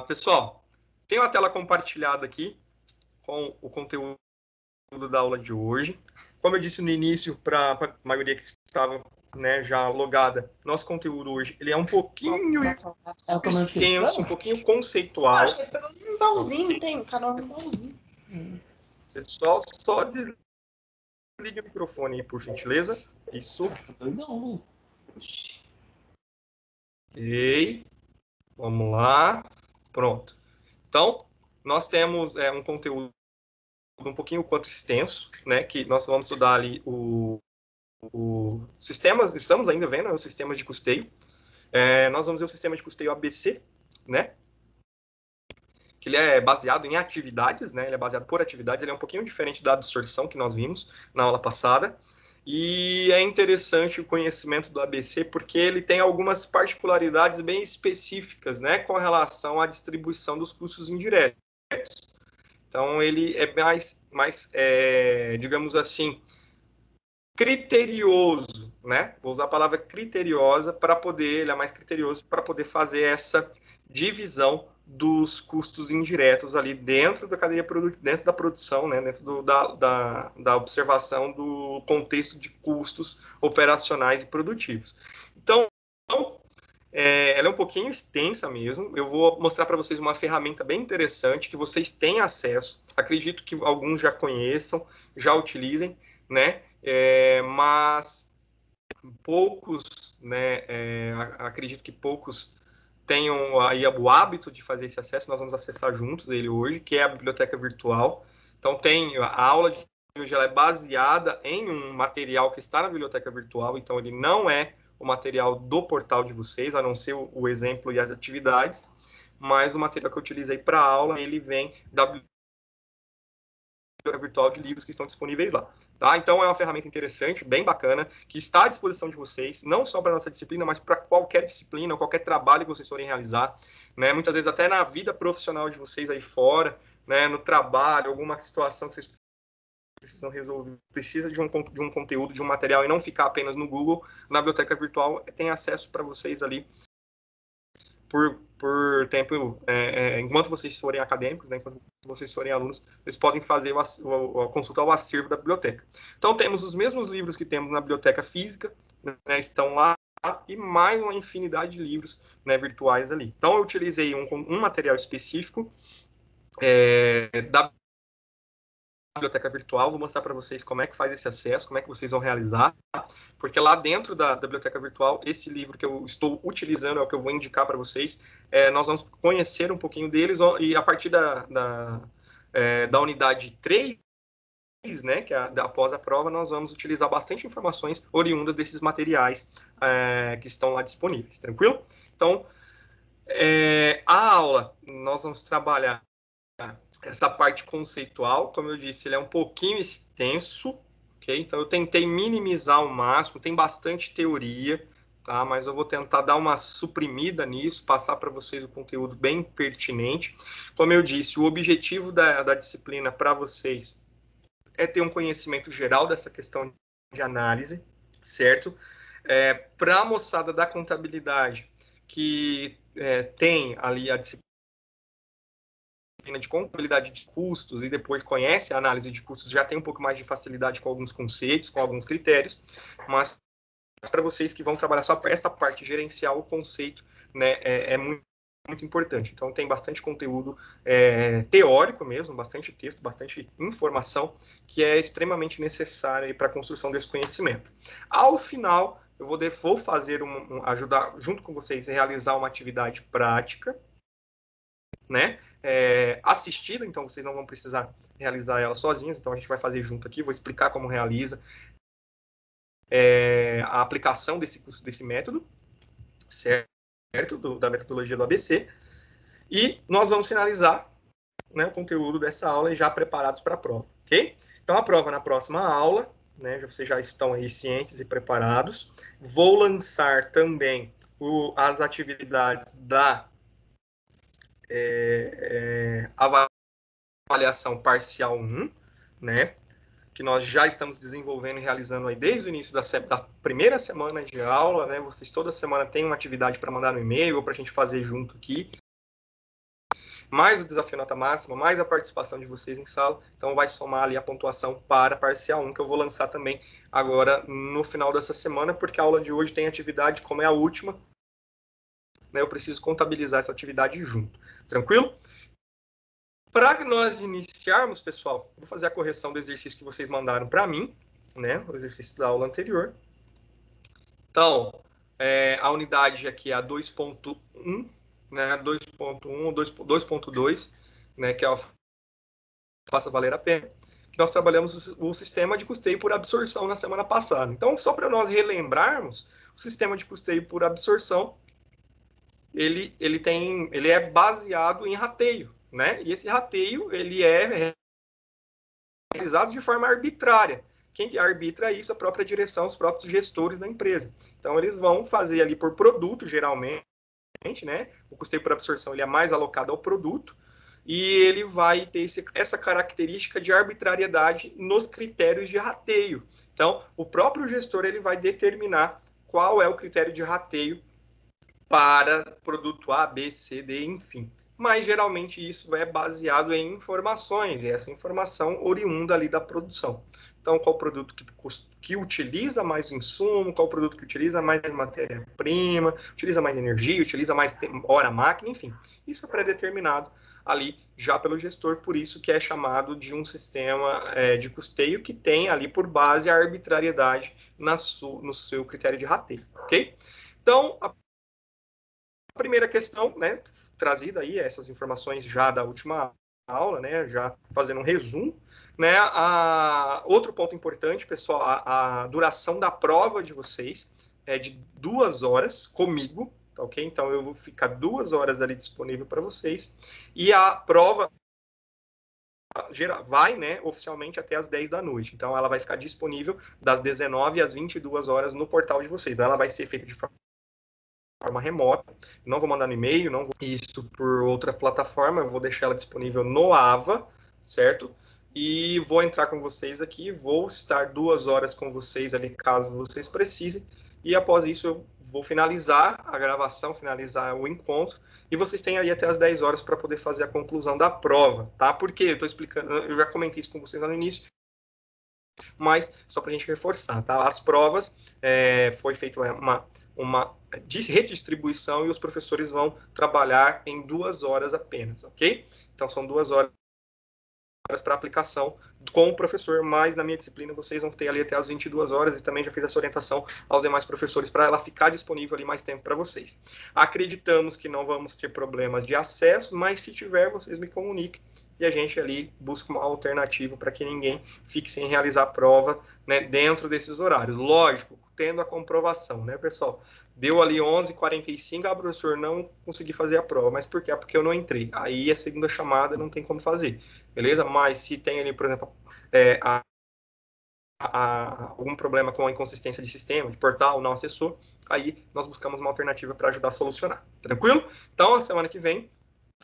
Pessoal, tenho a tela compartilhada aqui com o conteúdo da aula de hoje. Como eu disse no início, para a maioria que estava, né, já logada, nosso conteúdo hoje ele é um pouquinho extenso, um pouquinho conceitual. Acho que ele pegou um baúzinho, tem um canal no baúzinho. Pessoal, só desligue o microfone aí, por gentileza. Isso. Não. Ok. Vamos lá. Pronto. Então, nós temos um conteúdo um pouquinho quanto extenso, né? Que nós vamos estudar ali o sistemas, estamos ainda vendo os sistemas de custeio. Nós vamos ver o sistema de custeio ABC, né? Que ele é baseado em atividades, né? Ele é baseado por atividades, ele é um pouquinho diferente da absorção que nós vimos na aula passada. E é interessante o conhecimento do ABC porque ele tem algumas particularidades bem específicas, né, com relação à distribuição dos custos indiretos. Então, ele é mais digamos assim, criterioso, né? Vou usar a palavra criteriosa para poder, ele é mais criterioso para poder fazer essa divisão dos custos indiretos ali dentro da cadeia dentro da produção, né? Dentro da observação do contexto de custos operacionais e produtivos. Então, ela é um pouquinho extensa mesmo. Eu vou mostrar para vocês uma ferramenta bem interessante que vocês têm acesso. Acredito que alguns já conheçam, já utilizem, né? Mas poucos, né? Acredito que poucos tenham aí o hábito de fazer esse acesso. Nós vamos acessar juntos ele hoje, que é a biblioteca virtual. Então, a aula de hoje ela é baseada em um material que está na biblioteca virtual, então ele não é o material do portal de vocês, a não ser o exemplo e as atividades, mas o material que eu utilizei para a aula, ele vem da biblioteca virtual de livros que estão disponíveis lá. Tá? Então, é uma ferramenta interessante, bem bacana, que está à disposição de vocês, não só para a nossa disciplina, mas para qualquer disciplina, qualquer trabalho que vocês forem realizar, né? Muitas vezes até na vida profissional de vocês aí fora, né? No trabalho, alguma situação que vocês precisam resolver, precisa de um conteúdo, de um material e não ficar apenas no Google, na biblioteca virtual tem acesso para vocês ali por tempo, enquanto vocês forem acadêmicos, né, enquanto vocês forem alunos, vocês podem fazer a consulta ao acervo da biblioteca. Então, temos os mesmos livros que temos na biblioteca física, né, estão lá, e mais uma infinidade de livros, né, virtuais ali. Então, eu utilizei um material específico da biblioteca virtual, vou mostrar para vocês como é que faz esse acesso, como é que vocês vão realizar, porque lá dentro da biblioteca virtual, esse livro que eu estou utilizando é o que eu vou indicar para vocês, nós vamos conhecer um pouquinho deles, e a partir da unidade 3, né, que é após a prova, nós vamos utilizar bastante informações oriundas desses materiais que estão lá disponíveis, tranquilo? Então, a aula, nós vamos trabalhar essa parte conceitual, como eu disse, ele é um pouquinho extenso, ok? Então, eu tentei minimizar ao máximo, tem bastante teoria, tá? Mas eu vou tentar dar uma suprimida nisso, passar para vocês o conteúdo bem pertinente. Como eu disse, o objetivo da disciplina para vocês é ter um conhecimento geral dessa questão de análise, certo? Para a moçada da contabilidade, que tem ali a disciplina de contabilidade de custos e depois conhece a análise de custos, já tem um pouco mais de facilidade com alguns conceitos, com alguns critérios, mas para vocês que vão trabalhar só essa parte gerencial, o conceito, né, é muito, muito importante. Então, tem bastante conteúdo teórico mesmo, bastante texto, bastante informação, que é extremamente necessária para a construção desse conhecimento. Ao final, eu vou fazer ajudar, junto com vocês, a realizar uma atividade prática, né, assistida, então vocês não vão precisar realizar ela sozinhos, então a gente vai fazer junto aqui, vou explicar como realiza a aplicação desse método, certo? Da metodologia do ABC, e nós vamos finalizar, né, o conteúdo dessa aula já preparados para a prova, ok? Então a prova na próxima aula, né, vocês já estão aí cientes e preparados, vou lançar também as atividades da avaliação parcial 1, né, que nós já estamos desenvolvendo e realizando aí desde o início da primeira semana de aula, né, vocês toda semana têm uma atividade para mandar no e-mail ou para a gente fazer junto aqui, mais o desafio nota máxima, mais a participação de vocês em sala. Então, vai somar ali a pontuação para a parcial 1, que eu vou lançar também agora no final dessa semana, porque a aula de hoje tem atividade, como é a última, né, eu preciso contabilizar essa atividade junto. Tranquilo? Para nós iniciarmos, pessoal, vou fazer a correção do exercício que vocês mandaram para mim, né, o exercício da aula anterior. Então, a unidade aqui é a 2.1, né, 2.1, 2.2, né, que é a faça valer a pena. Nós trabalhamos o sistema de custeio por absorção na semana passada. Então, só para nós relembrarmos, o sistema de custeio por absorção, ele é baseado em rateio, né? E esse rateio, ele é realizado de forma arbitrária. Quem arbitra isso? A própria direção, os próprios gestores da empresa. Então, eles vão fazer ali por produto, geralmente, né? O custeio por absorção ele é mais alocado ao produto, e ele vai ter essa característica de arbitrariedade nos critérios de rateio. Então, o próprio gestor ele vai determinar qual é o critério de rateio para produto A, B, C, D, enfim. Mas, geralmente, isso é baseado em informações, e essa informação oriunda ali da produção. Então, qual produto que utiliza mais insumo, qual produto que utiliza mais matéria-prima, utiliza mais energia, utiliza mais hora-máquina, enfim. Isso é pré-determinado ali já pelo gestor, por isso que é chamado de um sistema de custeio que tem ali por base a arbitrariedade no seu critério de rateio, ok? Então, a primeira questão, né, trazida aí, essas informações já da última aula, né, já fazendo um resumo, né, outro ponto importante, pessoal, a duração da prova de vocês é de 2 horas comigo, tá ok? Então, eu vou ficar 2 horas ali disponível para vocês, e a prova vai, né, oficialmente até as 10 da noite. Então, ela vai ficar disponível das 19 às 22 horas no portal de vocês. Ela vai ser feita de forma remota, não vou mandar no e-mail, não vou isso por outra plataforma, eu vou deixar ela disponível no AVA, certo? E vou entrar com vocês aqui, vou estar 2 horas com vocês ali, caso vocês precisem, e após isso eu vou finalizar a gravação, finalizar o encontro, e vocês têm aí até as 10 horas para poder fazer a conclusão da prova, tá? Porque eu estou explicando, eu já comentei isso com vocês lá no início, mas só para a gente reforçar, tá? As provas, foi feita uma redistribuição e os professores vão trabalhar em 2 horas apenas, ok? Então, são 2 horas para aplicação com o professor, mas na minha disciplina vocês vão ter ali até as 22 horas e também já fiz essa orientação aos demais professores para ela ficar disponível ali mais tempo para vocês. Acreditamos que não vamos ter problemas de acesso, mas se tiver, vocês me comuniquem e a gente ali busca uma alternativa para que ninguém fique sem realizar a prova, né, dentro desses horários. Lógico, tendo a comprovação, né, pessoal? Deu ali 11h45, professor, não consegui fazer a prova. Mas por quê? Porque eu não entrei. Aí a segunda chamada não tem como fazer, beleza? Mas se tem ali, por exemplo, algum problema com a inconsistência de sistema, de portal, não acessou, aí nós buscamos uma alternativa para ajudar a solucionar. Tranquilo? Então, a semana que vem,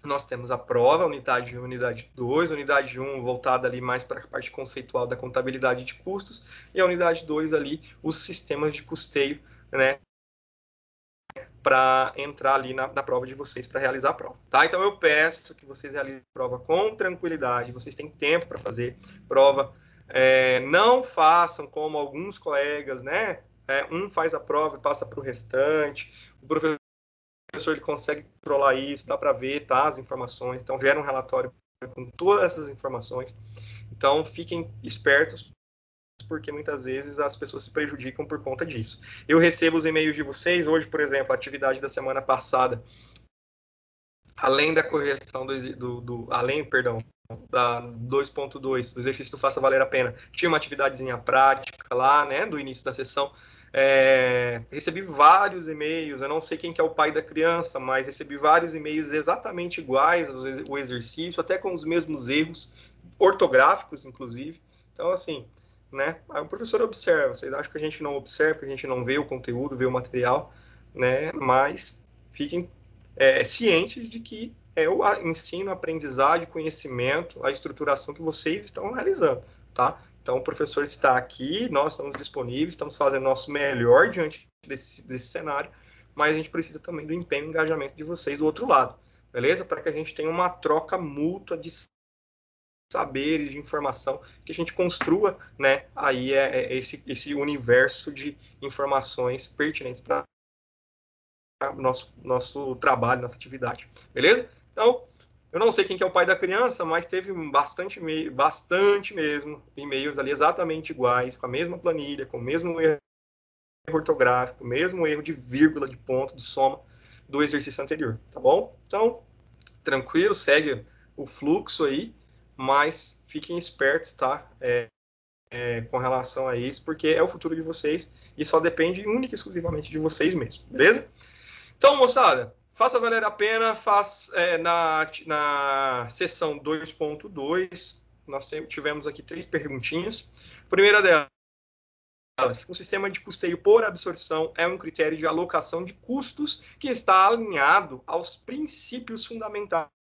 nós temos a prova, unidade 1, unidade 2, unidade 1 voltada ali mais para a parte conceitual da contabilidade de custos, e a unidade 2 ali, os sistemas de custeio, né, para entrar ali na prova de vocês, para realizar a prova, tá? Então, eu peço que vocês realizem a prova com tranquilidade, vocês têm tempo para fazer prova, não façam como alguns colegas, né? Um faz a prova e passa para o restante, o professor ele consegue controlar isso, dá para ver, tá? As informações, então gera um relatório com todas essas informações, então fiquem espertos, porque muitas vezes as pessoas se prejudicam por conta disso. Eu recebo os e-mails de vocês, hoje, por exemplo, a atividade da semana passada, além da correção da 2.2, do exercício do Faça Valer a Pena, tinha uma atividadezinha prática lá, né, do início da sessão. Recebi vários e-mails, eu não sei quem que é o pai da criança, mas recebi vários e-mails exatamente iguais ao exercício, até com os mesmos erros, ortográficos, inclusive. Então, assim, né, aí o professor observa, vocês acham que a gente não observa, que a gente não vê o conteúdo, vê o material, né, mas fiquem cientes de que é o ensino, aprendizagem, conhecimento, a estruturação que vocês estão realizando, tá? Então, o professor está aqui, nós estamos disponíveis, estamos fazendo o nosso melhor diante desse cenário, mas a gente precisa também do empenho e engajamento de vocês do outro lado, beleza? Para que a gente tenha uma troca mútua de saberes, de informação, que a gente construa, né, aí esse universo de informações pertinentes para nosso trabalho, nossa atividade, beleza? Então, eu não sei quem que é o pai da criança, mas teve bastante mesmo e-mails ali exatamente iguais, com a mesma planilha, com o mesmo erro ortográfico, o mesmo erro de vírgula, de ponto, de soma do exercício anterior, tá bom? Então, tranquilo, segue o fluxo aí, mas fiquem espertos, tá? Com relação a isso, porque é o futuro de vocês e só depende única e exclusivamente de vocês mesmos, beleza? Então, moçada, faça valer a pena, na sessão 2.2, nós tivemos aqui 3 perguntinhas. Primeira delas, o sistema de custeio por absorção é um critério de alocação de custos que está alinhado aos princípios fundamentais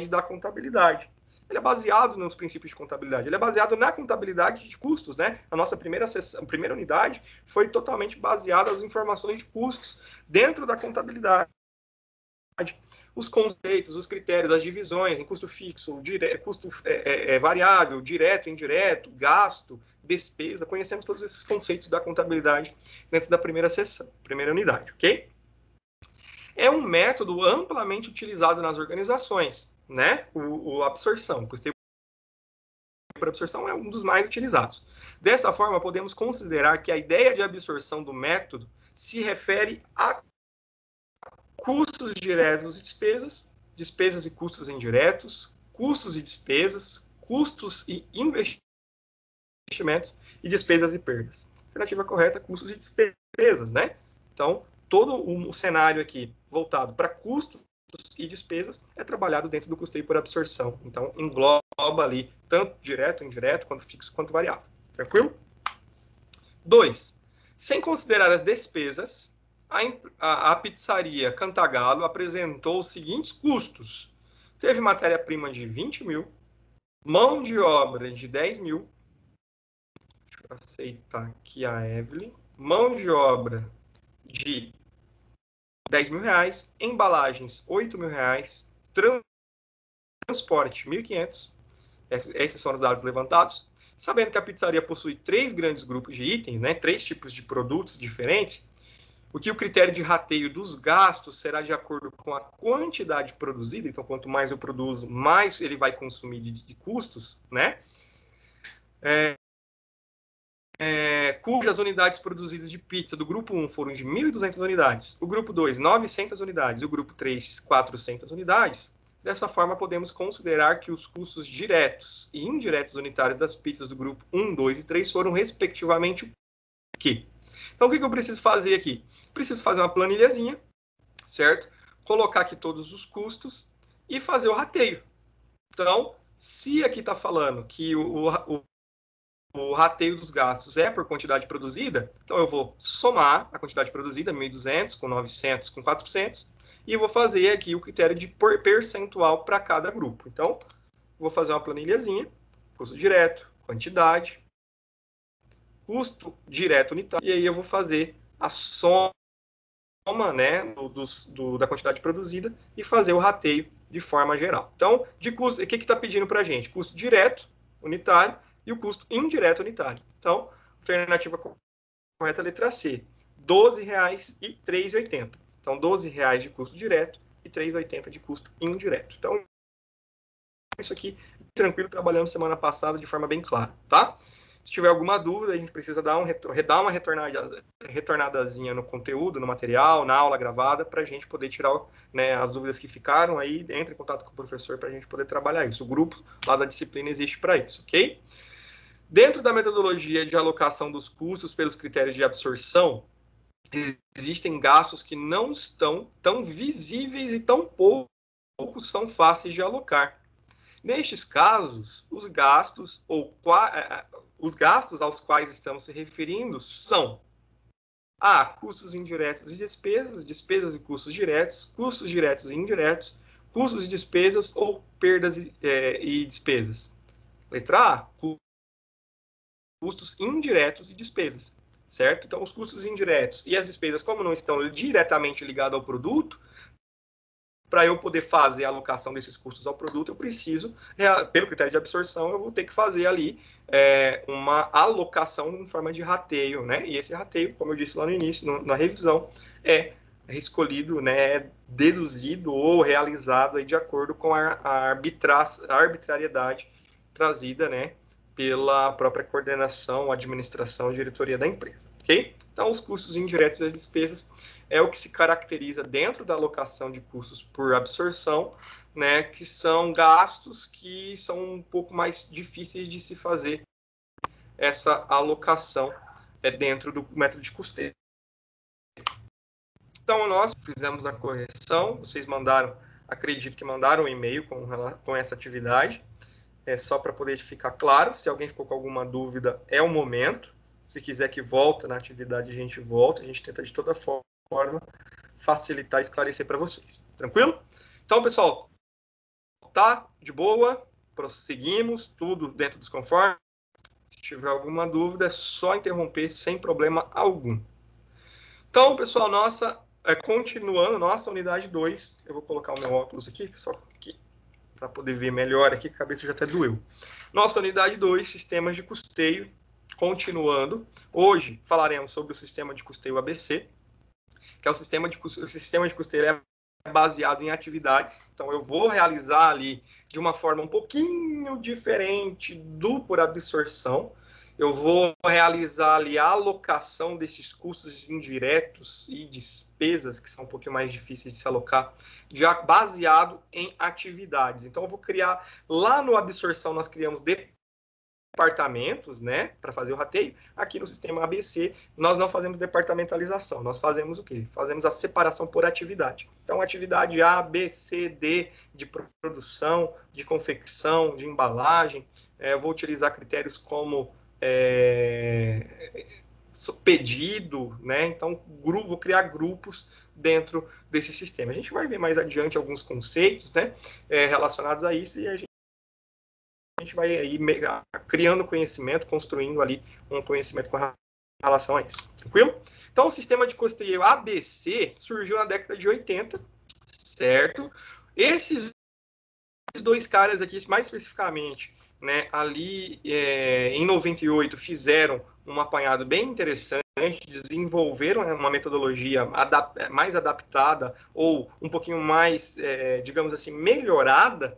da contabilidade. Ele é baseado nos princípios de contabilidade, ele é baseado na contabilidade de custos, né? A nossa primeira unidade foi totalmente baseada nas informações de custos dentro da contabilidade. Os conceitos, os critérios, as divisões em custo fixo, custo variável, direto, indireto, gasto, despesa, conhecemos todos esses conceitos da contabilidade dentro da primeira sessão, primeira unidade, ok? É um método amplamente utilizado nas organizações, né? O absorção, o custeio por absorção é um dos mais utilizados. Dessa forma, podemos considerar que a ideia de absorção do método se refere a custos diretos e despesas, despesas e custos indiretos, custos e despesas, custos e investimentos e despesas e perdas. Alternativa correta, custos e despesas, né? Então, todo o cenário aqui voltado para custos e despesas é trabalhado dentro do custeio por absorção. Então, engloba ali tanto direto, indireto, quanto fixo, quanto variável. Tranquilo? 2. Sem considerar as despesas, a pizzaria Cantagalo apresentou os seguintes custos. Teve matéria-prima de 20 mil, mão de obra de 10 mil, deixa eu aceitar aqui a Evelyn, mão de obra de 10 mil reais, embalagens 8 mil reais, transporte 1.500, esses foram os dados levantados. Sabendo que a pizzaria possui 3 grandes grupos de itens, né, 3 tipos de produtos diferentes, o que o critério de rateio dos gastos será de acordo com a quantidade produzida, então quanto mais eu produzo, mais ele vai consumir de custos, né? Cujas unidades produzidas de pizza do grupo 1 foram de 1.200 unidades, o grupo 2, 900 unidades, e o grupo 3, 400 unidades. Dessa forma, podemos considerar que os custos diretos e indiretos unitários das pizzas do grupo 1, 2 e 3 foram, respectivamente, aqui. Então, o que eu preciso fazer aqui? Preciso fazer uma planilhazinha, certo? Colocar aqui todos os custos e fazer o rateio. Então, se aqui está falando que o rateio dos gastos é por quantidade produzida, então eu vou somar a quantidade produzida, 1.200 com 900 com 400, e vou fazer aqui o critério de percentual para cada grupo. Então, vou fazer uma planilhazinha, custo direto, quantidade, custo direto unitário, e aí eu vou fazer a soma, né, da quantidade produzida e fazer o rateio de forma geral. Então, de custo, o que está pedindo para a gente? Custo direto unitário e o custo indireto unitário. Então, alternativa correta, letra C, R$ 12,03,80. Então, R$ 12,00 de custo direto e R$ 3,80 de custo indireto. Então, isso aqui, tranquilo, trabalhamos semana passada de forma bem clara, tá? Se tiver alguma dúvida, a gente precisa dar uma retornadazinha no conteúdo, no material, na aula gravada, para a gente poder tirar, né, as dúvidas que ficaram aí, entre em contato com o professor para a gente poder trabalhar isso. O grupo lá da disciplina existe para isso, ok? Dentro da metodologia de alocação dos custos pelos critérios de absorção, existem gastos que não estão tão visíveis e tão poucos são fáceis de alocar. Nestes casos, os gastos aos quais estamos se referindo são custos indiretos e despesas, despesas e custos diretos e indiretos, custos e despesas ou perdas e despesas. Letra A, custos indiretos e despesas, certo? Então, os custos indiretos e as despesas, como não estão diretamente ligados ao produto, para eu poder fazer a alocação desses custos ao produto, eu preciso, pelo critério de absorção, eu vou ter que fazer ali uma alocação em forma de rateio, né? E esse rateio, como eu disse lá no início, na revisão, é escolhido, né, deduzido ou realizado aí de acordo com a arbitrariedade trazida, né, pela própria coordenação, administração e diretoria da empresa, ok? Então, os custos indiretos e as despesas é o que se caracteriza dentro da alocação de custos por absorção, né, que são gastos que são um pouco mais difíceis de se fazer essa alocação dentro do método de custeio. Então, nós fizemos a correção, vocês mandaram, acredito que mandaram um e-mail com essa atividade, só para poder ficar claro. Se alguém ficou com alguma dúvida, é o momento. Se quiser que volte na atividade, a gente volta, a gente tenta de toda forma facilitar, esclarecer para vocês. Tranquilo? Então, pessoal, tá de boa, prosseguimos, tudo dentro dos conformes. Se tiver alguma dúvida, é só interromper sem problema algum. Então, pessoal, continuando, nossa unidade 2, eu vou colocar o meu óculos aqui, pessoal, para poder ver melhor aqui, que a cabeça já até doeu. Nossa unidade 2, sistemas de custeio, continuando. Hoje falaremos sobre o sistema de custeio ABC, que é o sistema de custeio é baseado em atividades. Então, eu vou realizar ali de uma forma um pouquinho diferente do por absorção. Eu vou realizar ali a alocação desses custos indiretos e despesas, que são um pouquinho mais difíceis de se alocar, já baseado em atividades. Então, eu vou criar, lá no absorção, nós criamos departamentos, né, para fazer o rateio. Aqui no sistema ABC, nós não fazemos departamentalização, nós fazemos o quê? Fazemos a separação por atividade. Então, atividade A, B, C, D, de produção, de confecção, de embalagem. Eu vou utilizar critérios como pedido, né? Então, vou criar grupos dentro desse sistema. A gente vai ver mais adiante alguns conceitos, né, relacionados a isso, e a gente vai aí criando conhecimento, construindo ali um conhecimento com relação a isso. Tranquilo? Então, o sistema de custeio ABC surgiu na década de 80, certo? Esses dois caras aqui, mais especificamente, né, ali em 98, fizeram um apanhado bem interessante, desenvolveram uma metodologia mais adaptada ou um pouquinho mais, digamos assim, melhorada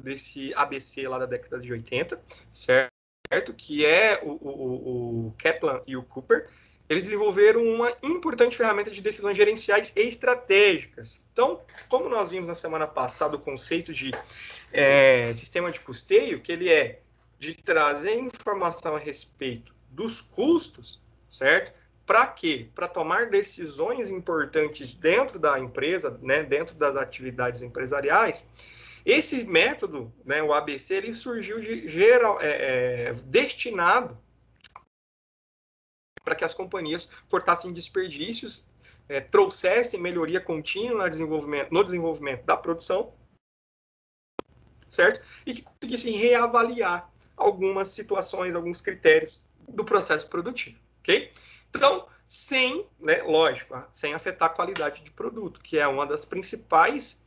desse ABC lá da década de 80, certo? Que é o Kaplan e o Cooper. Eles desenvolveram uma importante ferramenta de decisões gerenciais e estratégicas. Então, como nós vimos na semana passada o conceito de sistema de custeio, que ele é de trazer informação a respeito dos custos, certo? Para quê? Para tomar decisões importantes dentro da empresa, né, dentro das atividades empresariais. Esse método, né, o ABC, ele surgiu destinado para que as companhias cortassem desperdícios, trouxessem melhoria contínua no desenvolvimento da produção, certo? E que conseguissem reavaliar algumas situações, alguns critérios do processo produtivo, ok? Então, lógico, sem afetar a qualidade de produto, que é uma dos principais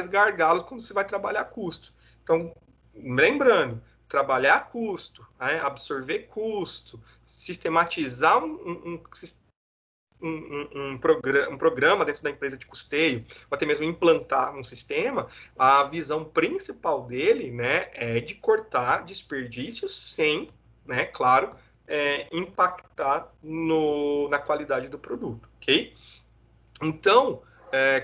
gargalos quando você vai trabalhar custo. Então, lembrando, trabalhar custo, absorver custo, sistematizar um programa dentro da empresa de custeio, ou até mesmo implantar um sistema, a visão principal dele, né, é de cortar desperdícios sem, né, claro, impactar na qualidade do produto, ok? Então,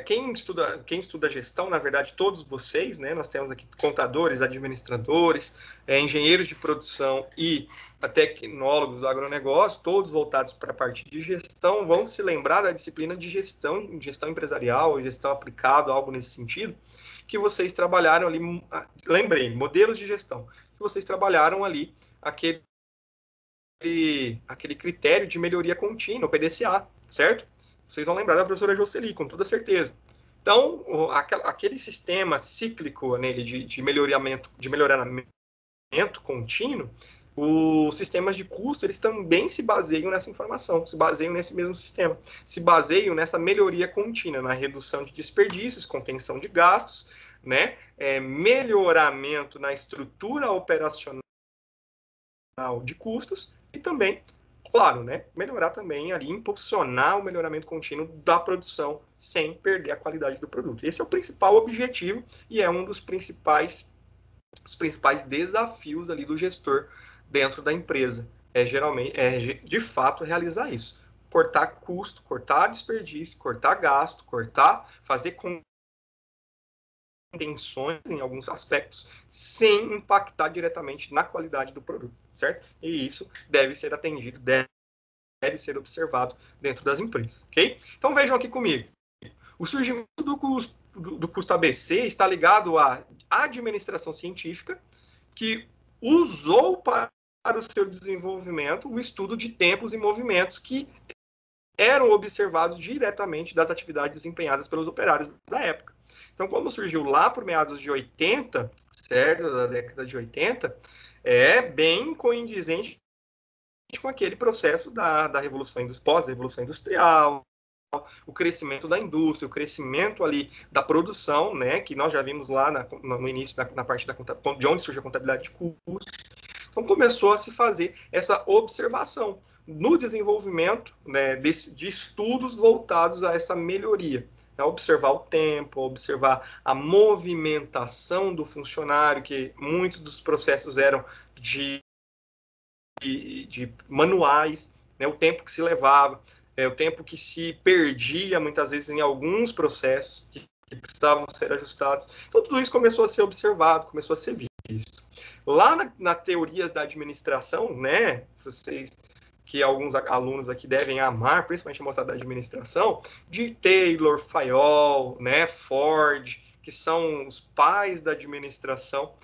quem estuda gestão, na verdade, todos vocês, né, nós temos aqui contadores, administradores, engenheiros de produção e tecnólogos do agronegócio, todos voltados para a parte de gestão, vão se lembrar da disciplina de gestão empresarial, gestão aplicada, algo nesse sentido, que vocês trabalharam ali, lembrei, modelos de gestão, que vocês trabalharam ali aquele critério de melhoria contínua, o PDCA, certo? Vocês vão lembrar da professora Jocely, com toda certeza. Então, aquele sistema cíclico nele de melhoramento contínuo, Os sistemas de custo, eles também se baseiam nessa informação, se baseiam nesse mesmo sistema, se baseiam nessa melhoria contínua, na redução de desperdícios, contenção de gastos, né? Melhoramento na estrutura operacional de custos e também, claro, né, melhorar também ali, impulsionar o melhoramento contínuo da produção sem perder a qualidade do produto. Esse é o principal objetivo e é um dos principais desafios ali do gestor dentro da empresa. Geralmente, de fato, realizar isso. Cortar custo, cortar desperdício, cortar gasto, fazer contenções em alguns aspectos, sem impactar diretamente na qualidade do produto, certo? E isso deve ser atendido, deve ser observado dentro das empresas, ok? Então vejam aqui comigo. O surgimento do custo ABC está ligado à administração científica, que usou para o seu desenvolvimento o estudo de tempos e movimentos que eram observados diretamente das atividades desempenhadas pelos operários da época. Então, como surgiu lá por meados de 80, certo, da década de 80, é bem coindizente com aquele processo da revolução pós-revolução industrial, o crescimento da indústria, o crescimento ali da produção, né, que nós já vimos lá no início, na parte de onde surge a contabilidade de custos. Então começou a se fazer essa observação no desenvolvimento, né, de estudos voltados a essa melhoria. Observar o tempo, observar a movimentação do funcionário, que muitos dos processos eram de manuais, né, o tempo que se levava, o tempo que se perdia, muitas vezes, em alguns processos que precisavam ser ajustados. Então, tudo isso começou a ser observado, começou a ser visto. Lá na teorias da administração, né, vocês que alguns alunos aqui devem amar, principalmente a moçada da administração, de Taylor, Fayol, né, Ford, que são os pais da administração,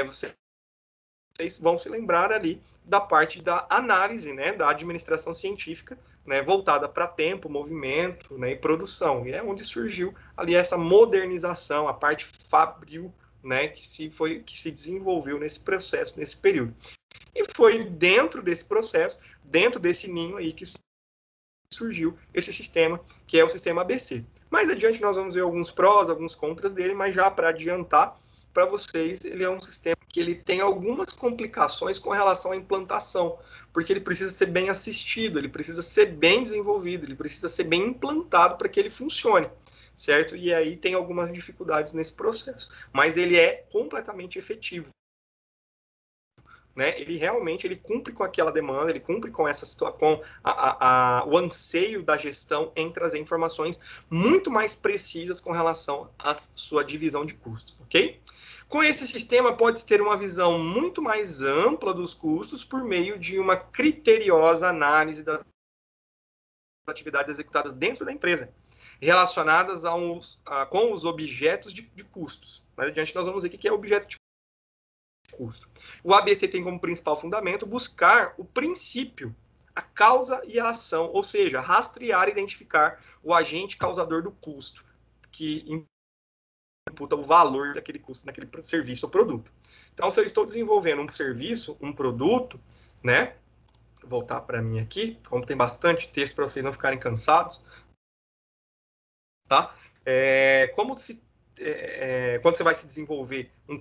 vocês vão se lembrar ali da parte da análise, né, da administração científica, né, voltada para tempo, movimento, né, e produção. E é onde surgiu ali essa modernização, a parte fabril, né, que se desenvolveu nesse processo, nesse período. E foi dentro desse processo, dentro desse ninho aí que surgiu esse sistema, que é o sistema ABC. Mais adiante nós vamos ver alguns prós, alguns contras dele, mas já para adiantar para vocês, ele é um sistema que ele tem algumas complicações com relação à implantação, porque ele precisa ser bem assistido, ele precisa ser bem desenvolvido, ele precisa ser bem implantado para que ele funcione, certo? E aí tem algumas dificuldades nesse processo, mas ele é completamente efetivo. Né, ele realmente cumpre com aquela demanda, ele cumpre com essa situação, com o anseio da gestão em trazer informações muito mais precisas com relação à sua divisão de custos, ok? Com esse sistema, pode-se ter uma visão muito mais ampla dos custos por meio de uma criteriosa análise das atividades executadas dentro da empresa, relacionadas com os objetos de custos. Mais adiante, nós vamos ver o que é objeto de custo. O ABC tem como principal fundamento buscar o princípio, a causa e a ação, ou seja, rastrear e identificar o agente causador do custo, que imputa o valor daquele custo, naquele serviço ou produto. Então, se eu estou desenvolvendo um serviço, um produto, né? Vou voltar para mim aqui, como tem bastante texto para vocês não ficarem cansados, tá? Quando você vai se desenvolver um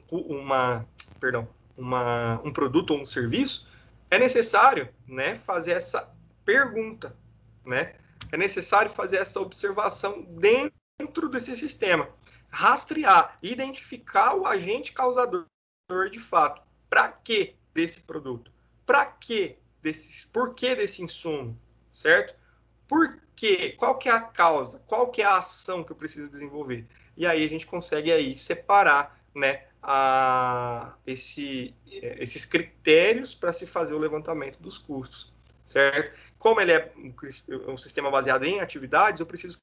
produto ou um serviço, é necessário, né, fazer essa pergunta, né? É necessário fazer essa observação dentro desse sistema, rastrear, identificar o agente causador de fato. Para que desse produto? Por que desse insumo? Certo? Por quê? Qual que é a causa? Qual que é a ação que eu preciso desenvolver? E aí a gente consegue aí separar, né, esses critérios para se fazer o levantamento dos custos, certo? Como ele é um sistema baseado em atividades, eu preciso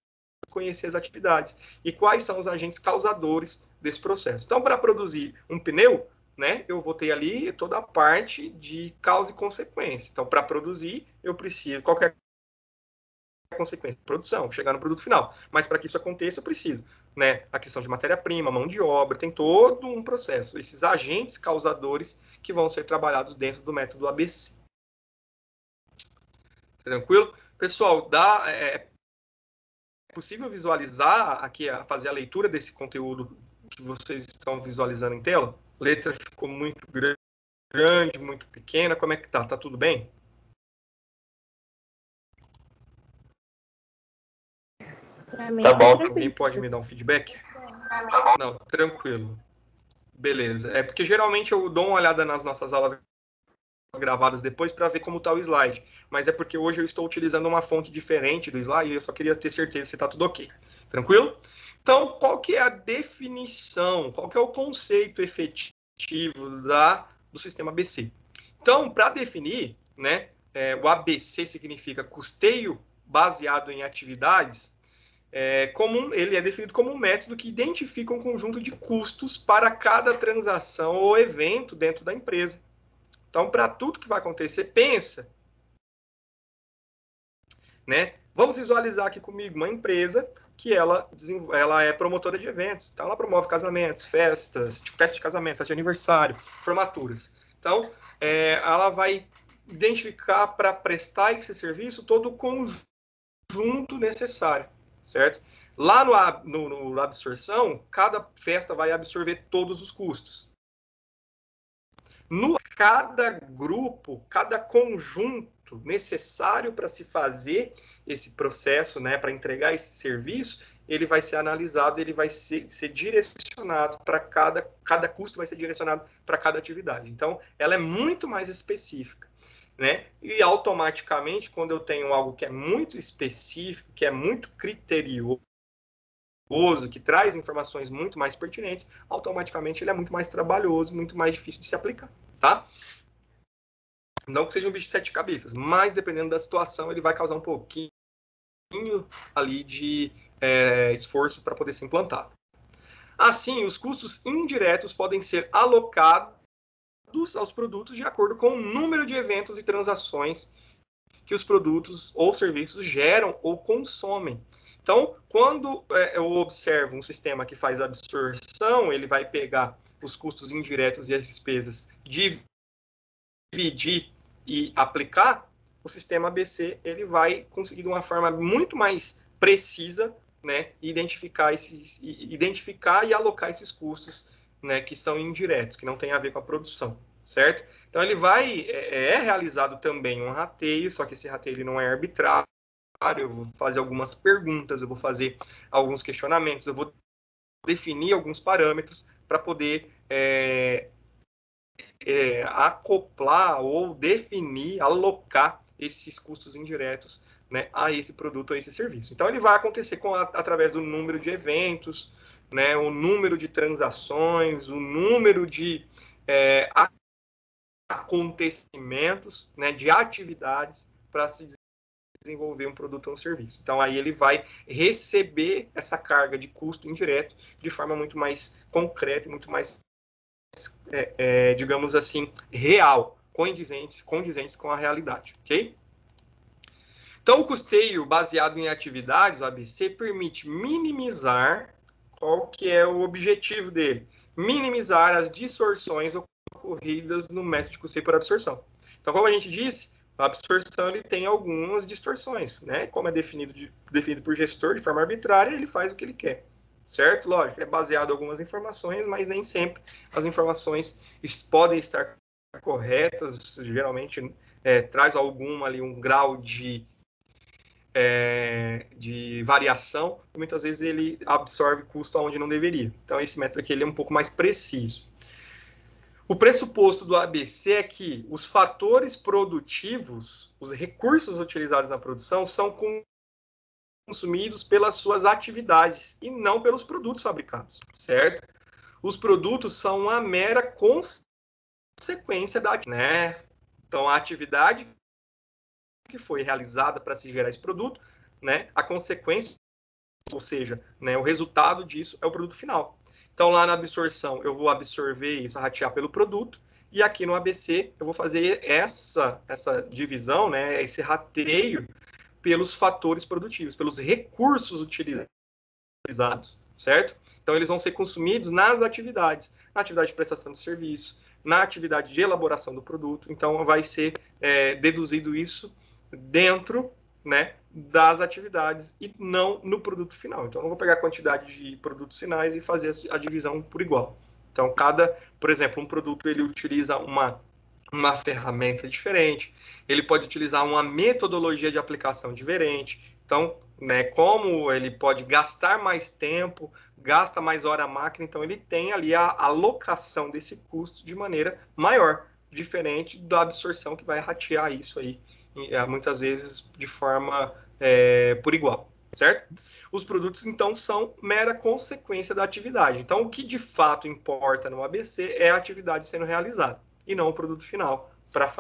conhecer as atividades e quais são os agentes causadores desse processo. Então, para produzir um pneu, né, eu vou ter ali toda a parte de causa e consequência. Então, para produzir, eu preciso... Qual que é consequência? Produção, chegar no produto final. Mas para que isso aconteça, eu preciso, né? A questão de matéria-prima, mão de obra, tem todo um processo. Esses agentes causadores que vão ser trabalhados dentro do método ABC. Tranquilo? Pessoal, é possível visualizar aqui, fazer a leitura desse conteúdo que vocês estão visualizando em tela? A letra ficou muito grande, muito pequena, como é que tá? Tá tudo bem? Tá bom. Alguém pode me dar um feedback? Não, tranquilo. Beleza. É porque geralmente eu dou uma olhada nas nossas aulas gravadas depois para ver como está o slide. Mas é porque hoje eu estou utilizando uma fonte diferente do slide e eu só queria ter certeza se está tudo ok. Tranquilo? Então, qual que é a definição? Qual que é o conceito efetivo do sistema ABC? Então, para definir, né, o ABC significa custeio baseado em atividades. Ele é definido como um método que identifica um conjunto de custos para cada transação ou evento dentro da empresa. Então, para tudo que vai acontecer, pensa, né? Vamos visualizar aqui comigo uma empresa que ela é promotora de eventos. Então, ela promove casamentos, festas, tipo festa de casamento, festa de aniversário, formaturas. Então, ela vai identificar para prestar esse serviço todo o conjunto necessário, certo? Lá no absorção, cada festa vai absorver todos os custos. Cada grupo, cada conjunto necessário para se fazer esse processo, né, para entregar esse serviço, ele vai ser analisado, ele vai ser direcionado para cada custo vai ser direcionado para cada atividade. Então, ela é muito mais específica, né? E automaticamente, quando eu tenho algo que é muito específico, que é muito criterioso, que traz informações muito mais pertinentes, automaticamente ele é muito mais trabalhoso, muito mais difícil de se aplicar, tá? Não que seja um bicho de 7 cabeças, mas dependendo da situação, ele vai causar um pouquinho ali de esforço para poder ser implantado. Assim, os custos indiretos podem ser alocados aos produtos de acordo com o número de eventos e transações que os produtos ou serviços geram ou consomem. Então, quando eu observo um sistema que faz absorção, ele vai pegar os custos indiretos e as despesas, dividir e aplicar, o sistema ABC ele vai conseguir de uma forma muito mais precisa, né, identificar e alocar esses custos, né, que são indiretos, que não tem a ver com a produção, certo? Então ele vai realizado também um rateio, só que esse rateio ele não é arbitrário. Eu vou fazer algumas perguntas, eu vou fazer alguns questionamentos, eu vou definir alguns parâmetros para poder acoplar ou definir, alocar esses custos indiretos, né, a esse produto, a esse serviço. Então, ele vai acontecer através do número de eventos, né, o número de transações, o número de acontecimentos, né, de atividades para se desenvolver um produto ou um serviço. Então, aí ele vai receber essa carga de custo indireto de forma muito mais concreta e muito mais digamos assim, real, condizentes com a realidade, ok? Então, o custeio baseado em atividades, o ABC, permite minimizar, qual que é o objetivo dele? Minimizar as distorções ocorridas no método de custeio por absorção. Então, como a gente disse, a absorção ele tem algumas distorções, né? Como é definido por gestor de forma arbitrária, ele faz o que ele quer. Certo? Lógico, é baseado em algumas informações, mas nem sempre as informações podem estar corretas, geralmente traz alguma ali, um grau de variação, e muitas vezes ele absorve custo onde não deveria. Então, esse método aqui ele é um pouco mais preciso. O pressuposto do ABC é que os fatores produtivos, os recursos utilizados na produção, são consumidos pelas suas atividades e não pelos produtos fabricados, certo? Os produtos são uma mera consequência da, né? Então, a atividade que foi realizada para se gerar esse produto, né? A consequência, ou seja, né, o resultado disso é o produto final. Então, lá na absorção, eu vou absorver isso, ratear pelo produto, e aqui no ABC, eu vou fazer essa divisão, né, esse rateio, pelos fatores produtivos, pelos recursos utilizados, certo? Então, eles vão ser consumidos nas atividades, na atividade de prestação de serviço, na atividade de elaboração do produto. Então, vai ser deduzido isso dentro, né, das atividades e não no produto final. Então, eu não vou pegar a quantidade de produtos finais e fazer a divisão por igual. Então, por exemplo, um produto ele utiliza uma ferramenta diferente, ele pode utilizar uma metodologia de aplicação diferente. Então, né, como ele pode gastar mais tempo, gasta mais hora a máquina, então ele tem ali a alocação desse custo de maneira maior, diferente da absorção que vai ratear isso aí, muitas vezes de forma por igual, certo? Os produtos, então, são mera consequência da atividade. Então, o que de fato importa no ABC é a atividade sendo realizada, e não o produto final, para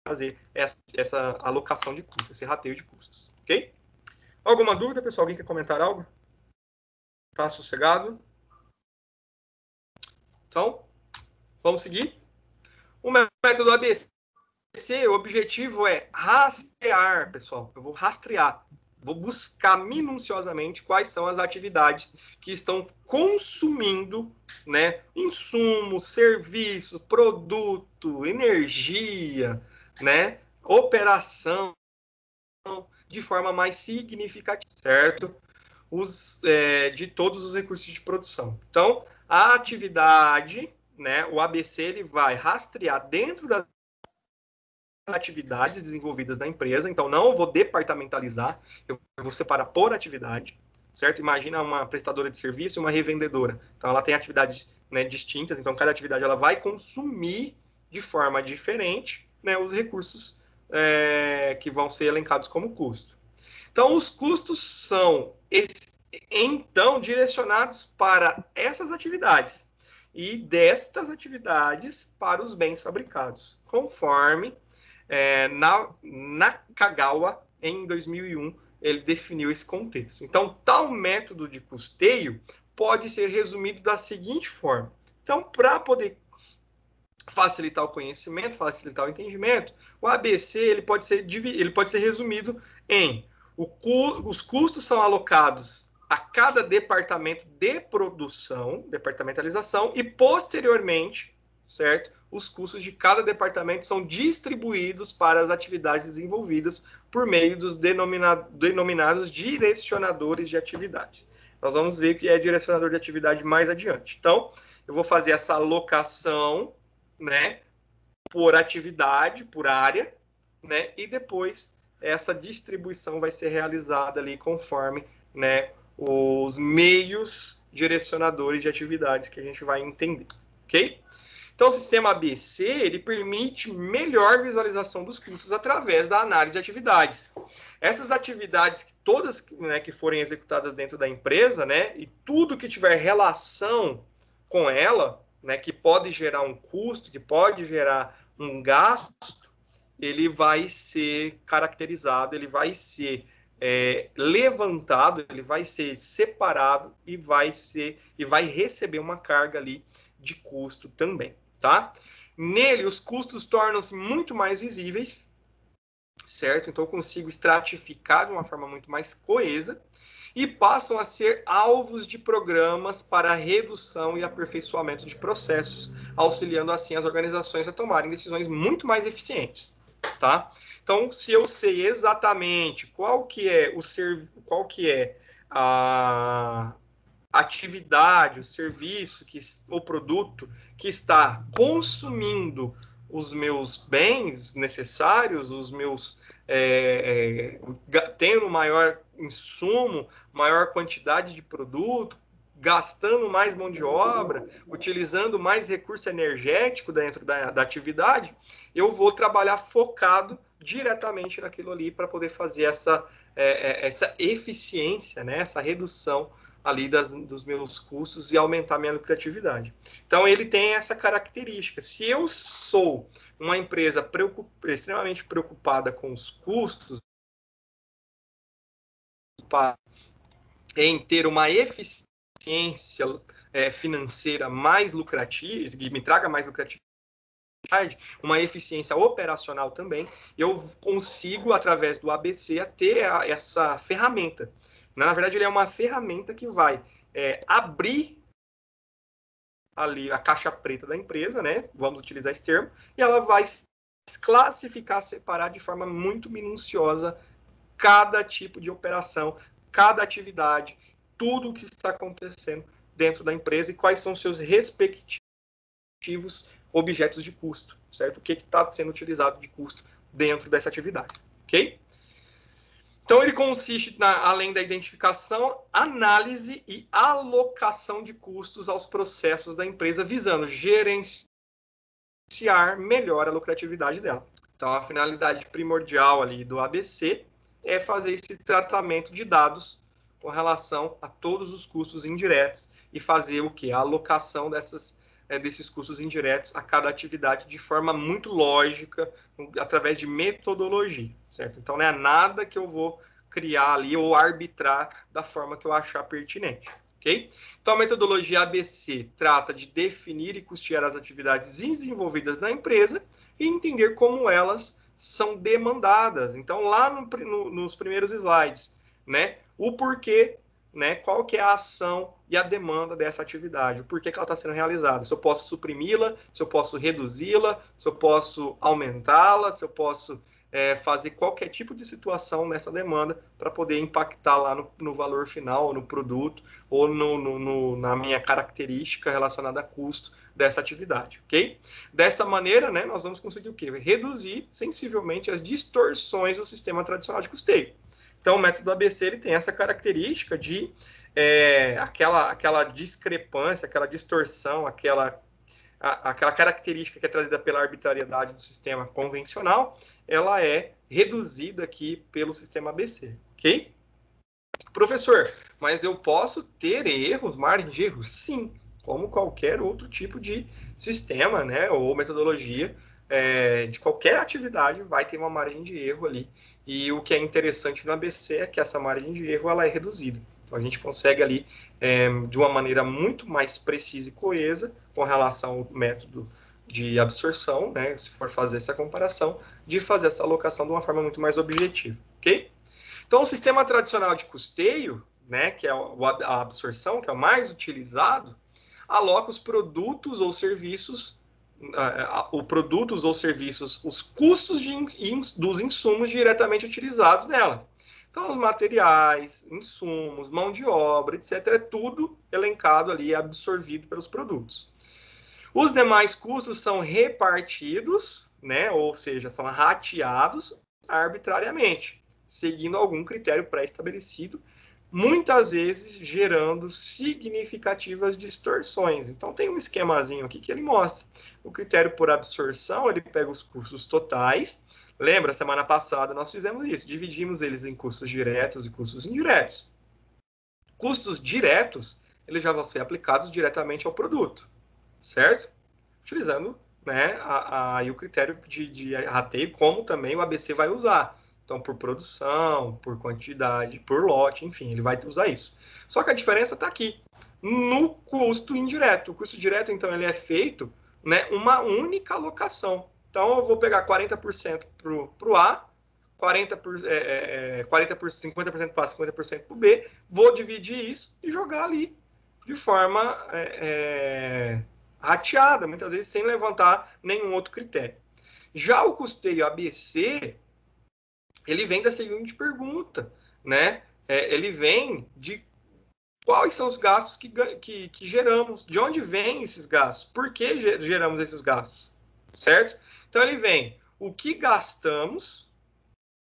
fazer essa alocação de custos, esse rateio de custos, ok? Alguma dúvida, pessoal? Alguém quer comentar algo? Tá sossegado? Então, vamos seguir? O método ABC, o objetivo é rastrear, pessoal. Eu vou rastrear, vou buscar minuciosamente quais são as atividades que estão consumindo, né, insumos, serviços, produto, energia, né, operação de forma mais significativa, certo? De todos os recursos de produção. Então, a atividade, né, o ABC, ele vai rastrear dentro das atividades desenvolvidas na empresa, então não vou departamentalizar, eu vou separar por atividade, certo? Imagina uma prestadora de serviço e uma revendedora. Então, ela tem atividades, né, distintas, então cada atividade ela vai consumir de forma diferente, né, os recursos que vão ser elencados como custo. Então, os custos são, então, direcionados para essas atividades e destas atividades para os bens fabricados, conforme Nakagawa, em 2001, ele definiu esse contexto. Então, tal método de custeio pode ser resumido da seguinte forma. Então, para poder facilitar o conhecimento, facilitar o entendimento, o ABC ele pode ser resumido em os custos são alocados a cada departamento de produção, departamentalização, e posteriormente, certo? Os custos de cada departamento são distribuídos para as atividades desenvolvidas por meio dos denominados direcionadores de atividades. Nós vamos ver o que é direcionador de atividade mais adiante. Então, eu vou fazer essa alocação, né, por atividade, por área, né, e depois essa distribuição vai ser realizada ali conforme, né, os meios direcionadores de atividades que a gente vai entender, ok? Então, o sistema ABC, ele permite melhor visualização dos custos através da análise de atividades. Essas atividades, todas, né, que forem executadas dentro da empresa, né, e tudo que tiver relação com ela, né, que pode gerar um custo, que pode gerar um gasto, ele vai ser caracterizado, ele vai ser levantado, ele vai ser separado e vai receber uma carga ali de custo também, tá? Nele, os custos tornam-se muito mais visíveis, certo? Então, eu consigo estratificar de uma forma muito mais coesa e passam a ser alvos de programas para redução e aperfeiçoamento de processos, auxiliando assim as organizações a tomarem decisões muito mais eficientes, tá? Então, se eu sei exatamente qual que é a atividade, o serviço, o produto que está consumindo os meus bens necessários, os meus tendo maior insumo, maior quantidade de produto, gastando mais mão de obra, utilizando mais recurso energético dentro da atividade, eu vou trabalhar focado diretamente naquilo ali para poder fazer essa eficiência, né, essa redução ali dos meus custos e aumentar minha lucratividade. Então, ele tem essa característica. Se eu sou uma empresa extremamente preocupada com os custos, em ter uma eficiência financeira mais lucrativa, que me traga mais lucratividade, uma eficiência operacional também, eu consigo, através do ABC, ter essa ferramenta. Na verdade, ele é uma ferramenta que vai abrir ali a caixa preta da empresa, né? Vamos utilizar esse termo, e ela vai classificar, separar de forma muito minuciosa cada tipo de operação, cada atividade, tudo o que está acontecendo dentro da empresa e quais são seus respectivos objetos de custo, certo? O que está sendo utilizado de custo dentro dessa atividade, ok? Então, ele consiste, além da identificação, análise e alocação de custos aos processos da empresa, visando gerenciar melhor a lucratividade dela. Então, a finalidade primordial ali do ABC é fazer esse tratamento de dados com relação a todos os custos indiretos e fazer o quê? A alocação desses custos indiretos a cada atividade de forma muito lógica, através de metodologia, certo? Então, não é nada que eu vou criar ali ou arbitrar da forma que eu achar pertinente, ok? Então, a metodologia ABC trata de definir e custear as atividades desenvolvidas na empresa e entender como elas são demandadas. Então, lá nos primeiros slides, né? O porquê, né? Qual que é a ação e a demanda dessa atividade, o porquê que ela está sendo realizada, se eu posso suprimi-la, se eu posso reduzi-la, se eu posso aumentá-la, se eu posso fazer qualquer tipo de situação nessa demanda para poder impactar lá no valor final, no produto, ou na minha característica relacionada a custo dessa atividade, ok? Dessa maneira, né, nós vamos conseguir o quê? Reduzir sensivelmente as distorções do sistema tradicional de custeio. Então, o método ABC ele tem essa característica de aquela discrepância, aquela distorção, aquela característica que é trazida pela arbitrariedade do sistema convencional, ela é reduzida aqui pelo sistema ABC, ok? Professor, mas eu posso ter erros, margem de erros? Sim, como qualquer outro tipo de sistema, né, ou metodologia de qualquer atividade vai ter uma margem de erro ali. E o que é interessante no ABC é que essa margem de erro ela é reduzida. Então, a gente consegue ali, de uma maneira muito mais precisa e coesa, com relação ao método de absorção, né, se for fazer essa comparação, de fazer essa alocação de uma forma muito mais objetiva, ok? Então, o sistema tradicional de custeio, né, que é a absorção, que é o mais utilizado, aloca os produtos ou serviços, os custos dos insumos diretamente utilizados nela. Então, os materiais, insumos, mão de obra, etc., é tudo elencado ali, absorvido pelos produtos. Os demais custos são repartidos, né, ou seja, são rateados arbitrariamente, seguindo algum critério pré-estabelecido, muitas vezes gerando significativas distorções. Então, tem um esquemazinho aqui que ele mostra. O critério por absorção, ele pega os custos totais. Lembra, semana passada nós fizemos isso, dividimos eles em custos diretos e custos indiretos. Custos diretos, eles já vão ser aplicados diretamente ao produto, certo? Utilizando, né, o critério de rateio, como também o ABC vai usar. Então, por produção, por quantidade, por lote, enfim, ele vai usar isso. Só que a diferença está aqui, no custo indireto. O custo direto, então, ele é feito, né, uma única alocação. Então, eu vou pegar 40% para o A, 50% para A, 50% para o B, vou dividir isso e jogar ali de forma rateada, muitas vezes sem levantar nenhum outro critério. Já o custeio ABC, ele vem da seguinte pergunta, né? Ele vem de quais são os gastos que geramos, de onde vêm esses gastos, por que geramos esses gastos, certo? Então, ele vem o que gastamos,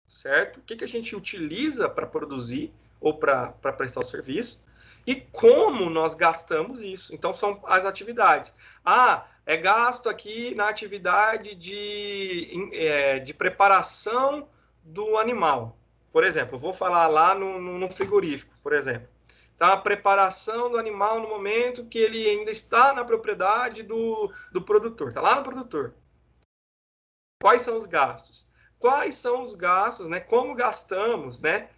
certo? O que a gente utiliza para produzir ou para prestar o serviço e como nós gastamos isso. Então, são as atividades. É gasto aqui na atividade de preparação do animal. Por exemplo, vou falar lá no frigorífico, por exemplo. Tá? A preparação do animal no momento que ele ainda está na propriedade do produtor. Está lá no produtor. Quais são os gastos? Quais são os gastos, né? Como gastamos, né?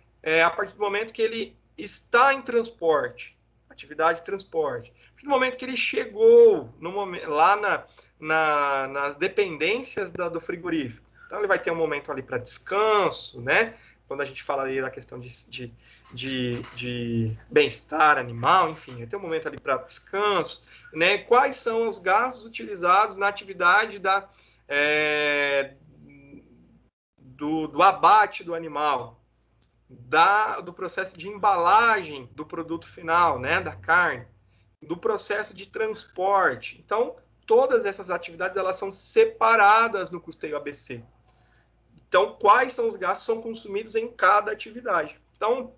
A partir do momento que ele está em transporte, atividade de transporte. A partir do momento que ele chegou lá nas dependências do frigorífico. Então, ele vai ter um momento ali para descanso, né? Quando a gente fala aí da questão de bem-estar animal, enfim, vai ter um momento ali para descanso, né? Quais são os gastos utilizados na atividade do abate do animal, do processo de embalagem do produto final, né? Da carne, do processo de transporte. Então, todas essas atividades elas são separadas no custeio ABC. Então, quais são os gastos que são consumidos em cada atividade? Então,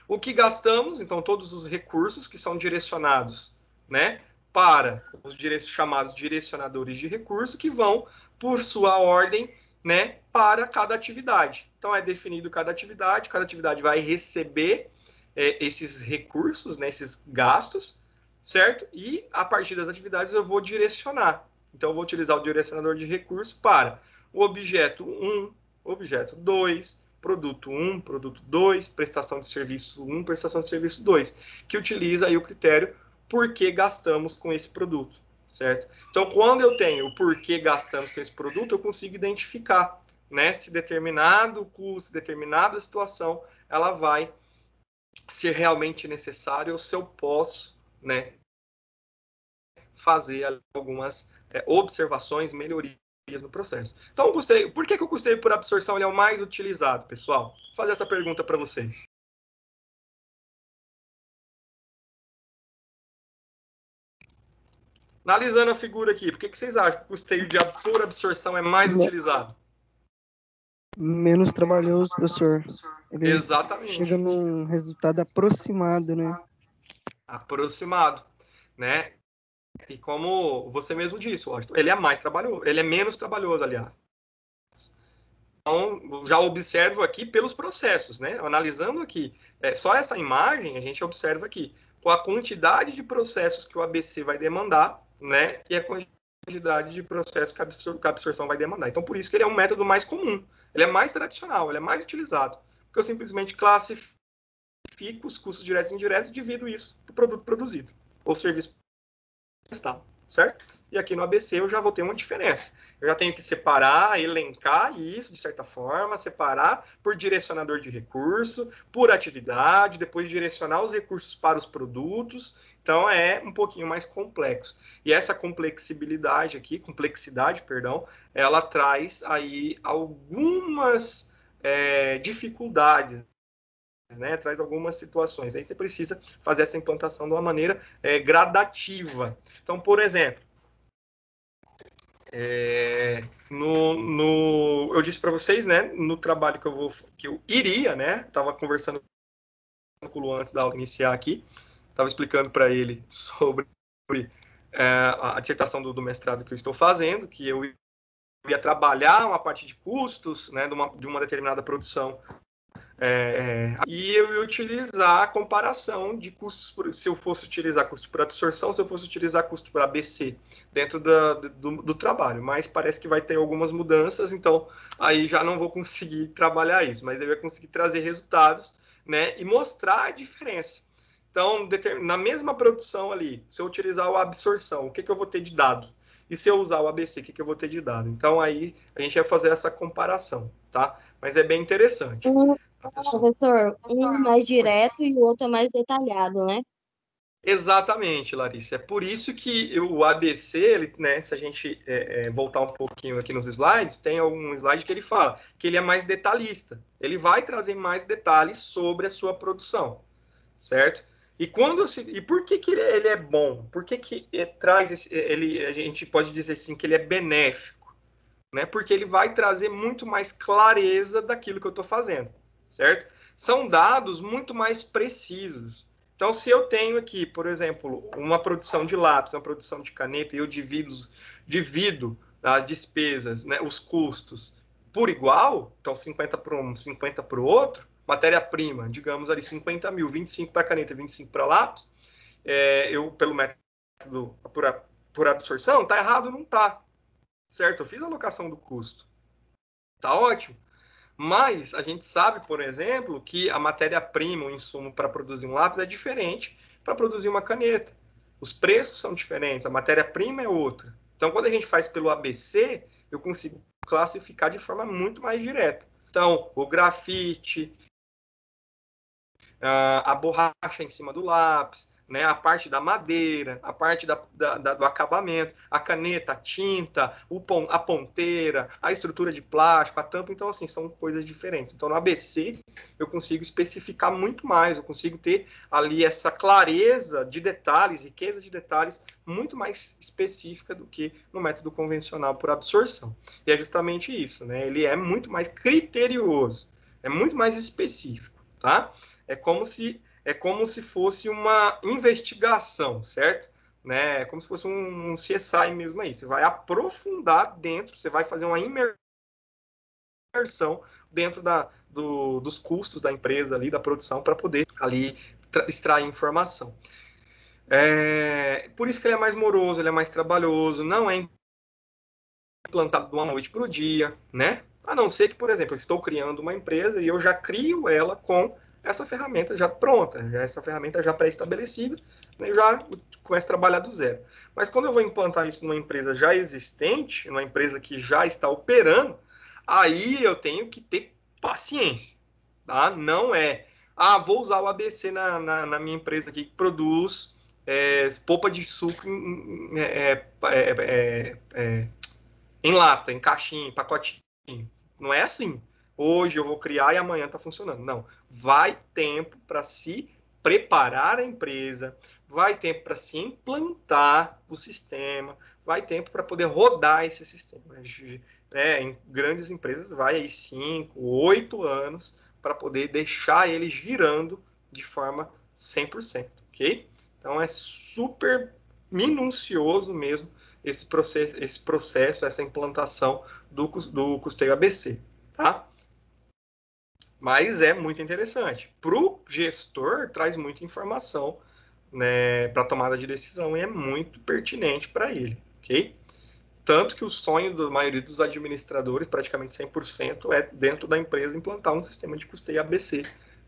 o que gastamos, então, todos os recursos que são direcionados, né, para os chamados direcionadores de recurso, que vão, por sua ordem, né, para cada atividade. Então, é definido cada atividade vai receber esses recursos, né, esses gastos, certo? E, a partir das atividades, eu vou direcionar. Então, eu vou utilizar o direcionador de recurso para o objeto 1, objeto 2, produto 1, produto 2, prestação de serviço 1, prestação de serviço 2, que utiliza aí o critério por que gastamos com esse produto, certo? Então, quando eu tenho o porquê gastamos com esse produto, eu consigo identificar, né, se determinado custo, determinada situação, ela vai ser realmente necessária ou se eu posso, né, fazer algumas observações, melhorias no processo. Então, por que o custeio por absorção ele é o mais utilizado, pessoal? Vou fazer essa pergunta para vocês. Analisando a figura aqui, por que vocês acham que o custeio por absorção é mais utilizado? Menos trabalhoso, professor. Ele Exatamente. chega num resultado aproximado, né? Aproximado, né? E como você mesmo disse, Washington, ele é mais trabalhoso, ele é menos trabalhoso, aliás. Então, já observo aqui pelos processos, né? Analisando aqui, só essa imagem, a gente observa aqui a quantidade de processos que o ABC vai demandar, né? E a quantidade de processos que a absorção vai demandar. Então, por isso que ele é um método mais comum, ele é mais tradicional, ele é mais utilizado, porque eu simplesmente classifico os custos diretos e indiretos e divido isso do produto produzido, ou serviço prestado, certo? E aqui no ABC eu já vou ter uma diferença. Eu já tenho que separar, elencar isso, de certa forma, separar por direcionador de recurso, por atividade, depois direcionar os recursos para os produtos. Então, é um pouquinho mais complexo. E essa complexidade, ela traz aí algumas dificuldades, né, traz algumas situações. Aí você precisa fazer essa implantação de uma maneira gradativa. Então, por exemplo, eu disse para vocês, né, no trabalho que eu iria, né, estava conversando com o Lu antes da aula iniciar aqui, estava explicando para ele sobre a dissertação do mestrado que eu estou fazendo, que eu ia trabalhar uma parte de custos, né, de uma determinada produção, e eu ia utilizar a comparação de custos, se eu fosse utilizar custo por absorção, se eu fosse utilizar custo por ABC dentro do trabalho, mas parece que vai ter algumas mudanças, então aí já não vou conseguir trabalhar isso, mas eu ia conseguir trazer resultados, né, e mostrar a diferença. Então, na mesma produção ali, se eu utilizar a absorção, o que eu vou ter de dado? E se eu usar o ABC, o que eu vou ter de dado? Então, aí a gente vai fazer essa comparação, tá? Mas é bem interessante. Professor, um mais direto e o outro é mais detalhado, né? Exatamente, Larissa. É por isso que o ABC, ele, né, se a gente voltar um pouquinho aqui nos slides, tem algum slide que ele fala que ele é mais detalhista. Ele vai trazer mais detalhes sobre a sua produção, certo? E por que ele é bom? Por que traz a gente pode dizer assim que ele é benéfico, né? Porque ele vai trazer muito mais clareza daquilo que eu estou fazendo, certo? São dados muito mais precisos. Então, se eu tenho aqui, por exemplo, uma produção de lápis, uma produção de caneta, e eu divido as despesas, né, os custos por igual, então 50 para um, 50 para o outro, matéria-prima, digamos ali 50 mil, 25 para caneta, 25 para lápis, eu, pelo método por absorção, tá errado? Não tá, certo? Eu fiz a alocação do custo, tá ótimo. Mas a gente sabe, por exemplo, que a matéria-prima, o insumo para produzir um lápis é diferente para produzir uma caneta. Os preços são diferentes, a matéria-prima é outra. Então, quando a gente faz pelo ABC, eu consigo classificar de forma muito mais direta. Então, o grafite, a borracha em cima do lápis, né, a parte da madeira, a parte do acabamento, a caneta, a tinta, a ponteira, a estrutura de plástico, a tampa. Então, assim, são coisas diferentes. Então, no ABC, eu consigo especificar muito mais, eu consigo ter ali essa clareza de detalhes, riqueza de detalhes, muito mais específica do que no método convencional por absorção. E é justamente isso, né? Ele é muito mais criterioso, é muito mais específico, tá? É como se fosse uma investigação, certo? Né? É como se fosse um CSI mesmo aí. Você vai aprofundar dentro, você vai fazer uma imersão dentro dos custos da empresa ali, da produção, para poder ali extrair informação. Por isso que ele é mais moroso, ele é mais trabalhoso, não é implantado de uma noite para o dia, né? A não ser que, por exemplo, eu estou criando uma empresa e eu já crio ela com essa ferramenta já pronta, essa ferramenta já pré-estabelecida, né? Eu já começo a trabalhar do zero. Mas quando eu vou implantar isso numa empresa já existente, numa empresa que já está operando, aí eu tenho que ter paciência, tá? Não é, vou usar o ABC na minha empresa aqui que produz polpa de suco em lata, em caixinha, em pacotinho. Não é assim. Hoje eu vou criar e amanhã está funcionando. Não. Vai tempo para se preparar a empresa, vai tempo para se implantar o sistema, vai tempo para poder rodar esse sistema. Em grandes empresas vai aí 5, 8 anos para poder deixar ele girando de forma 100%, ok? Então é super minucioso mesmo esse processo, essa implantação do custeio ABC, tá? Mas é muito interessante. Para o gestor, traz muita informação, né, para tomada de decisão e é muito pertinente para ele, ok? Tanto que o sonho da maioria dos administradores, praticamente 100%, é dentro da empresa implantar um sistema de custeio ABC,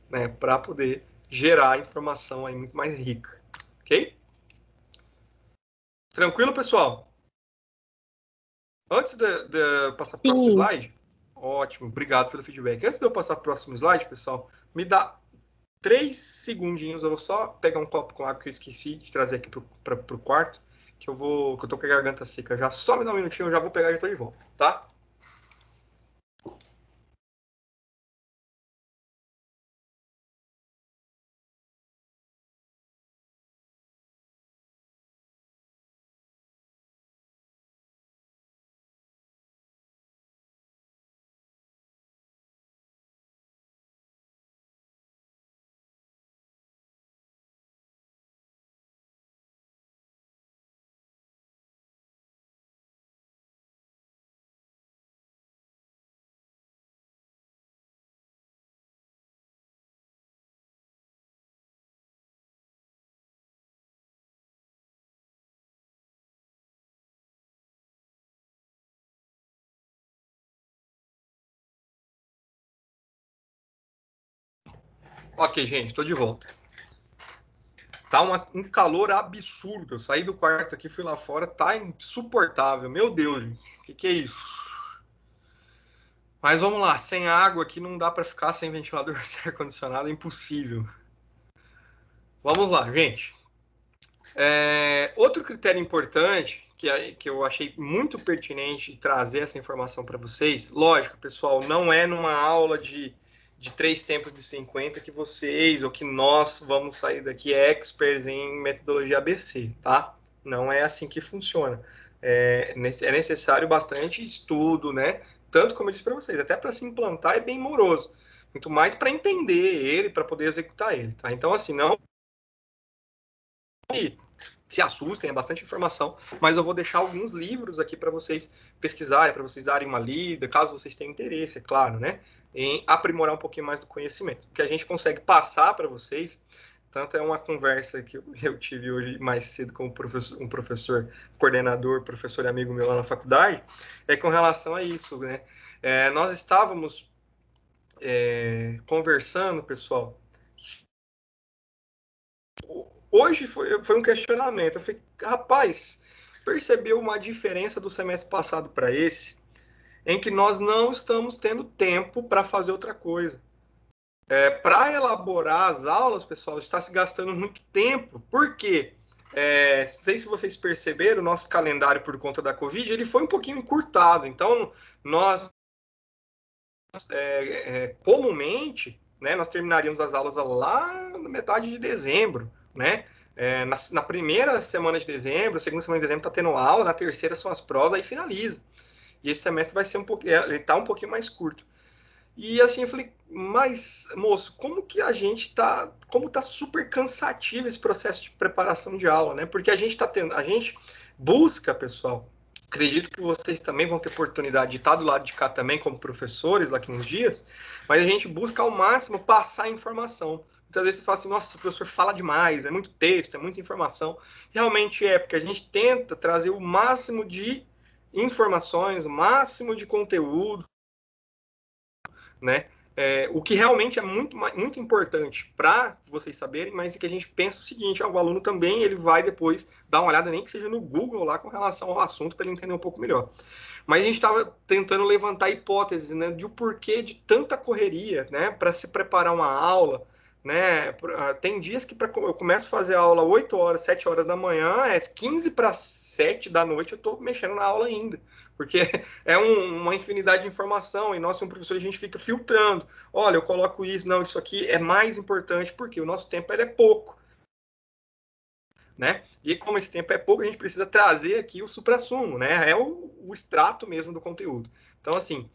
né, para poder gerar informação aí muito mais rica, ok? Tranquilo, pessoal? Antes de passar para o próximo Sim. slide, ótimo, obrigado pelo feedback. Antes de eu passar para o próximo slide, pessoal, me dá 3 segundinhos, eu vou só pegar um copo com água que eu esqueci de trazer aqui para o quarto, que eu tô com a garganta seca já. Só me dá um minutinho, eu já vou pegar e estou de volta, tá? Ok, gente, estou de volta. Tá um calor absurdo. Eu saí do quarto aqui, fui lá fora, tá insuportável. Meu Deus, gente, que é isso? Mas vamos lá, sem água aqui não dá para ficar sem ventilador, sem ar-condicionado, é impossível. Vamos lá, gente. Outro critério importante que eu achei muito pertinente trazer essa informação para vocês, lógico, pessoal, não é numa aula de 3 tempos de 50 que vocês ou que nós vamos sair daqui experts em metodologia ABC, tá? Não é assim que funciona. É necessário bastante estudo, né? Tanto como eu disse para vocês, até para se implantar é bem moroso. Muito mais para entender ele, para poder executar ele, tá? Então, assim, não se assustem, é bastante informação, mas eu vou deixar alguns livros aqui para vocês pesquisarem, para vocês darem uma lida, caso vocês tenham interesse, é claro, né? Em aprimorar um pouquinho mais do conhecimento. O que a gente consegue passar para vocês, tanto é uma conversa que eu tive hoje mais cedo com um professor coordenador, professor e amigo meu lá na faculdade, é com relação a isso, né? Nós estávamos conversando, pessoal, hoje foi um questionamento. Eu falei, rapaz, percebeu uma diferença do semestre passado para esse, em que nós não estamos tendo tempo para fazer outra coisa. Para elaborar as aulas, pessoal, está se gastando muito tempo. Por quê? Não sei se vocês perceberam, o nosso calendário, por conta da Covid, ele foi um pouquinho encurtado. Então, nós, comumente, né, nós terminaríamos as aulas lá na metade de dezembro, né? Na primeira semana de dezembro, segunda semana de dezembro está tendo aula, na terceira são as provas, aí finaliza. E esse semestre vai ser ele está um pouquinho mais curto. E assim, eu falei, mas, moço, como que a gente tá, como tá super cansativo esse processo de preparação de aula, né? Porque a gente busca, pessoal, acredito que vocês também vão ter oportunidade de estar do lado de cá também como professores daqui uns dias, mas a gente busca ao máximo passar informação. Muitas vezes você fala assim, nossa, o professor fala demais, é muito texto, é muita informação. Realmente porque a gente tenta trazer o máximo de informações, o máximo de conteúdo, né? O que realmente é muito importante para vocês saberem, mas é que a gente pensa o seguinte, o aluno também ele vai depois dar uma olhada, nem que seja no Google lá com relação ao assunto, para ele entender um pouco melhor. Mas a gente estava tentando levantar hipóteses, né, de o porquê de tanta correria, né, para se preparar uma aula, né? Tem dias que eu começo a fazer a aula 8 horas, 7 horas da manhã, 15 para 7 da noite eu estou mexendo na aula ainda, porque uma infinidade de informação e nós, como professor, a gente fica filtrando. Olha, eu coloco isso, não, isso aqui é mais importante, porque o nosso tempo é pouco. Né? E como esse tempo é pouco, a gente precisa trazer aqui o suprassumo, né? É o extrato mesmo do conteúdo. Então, assim,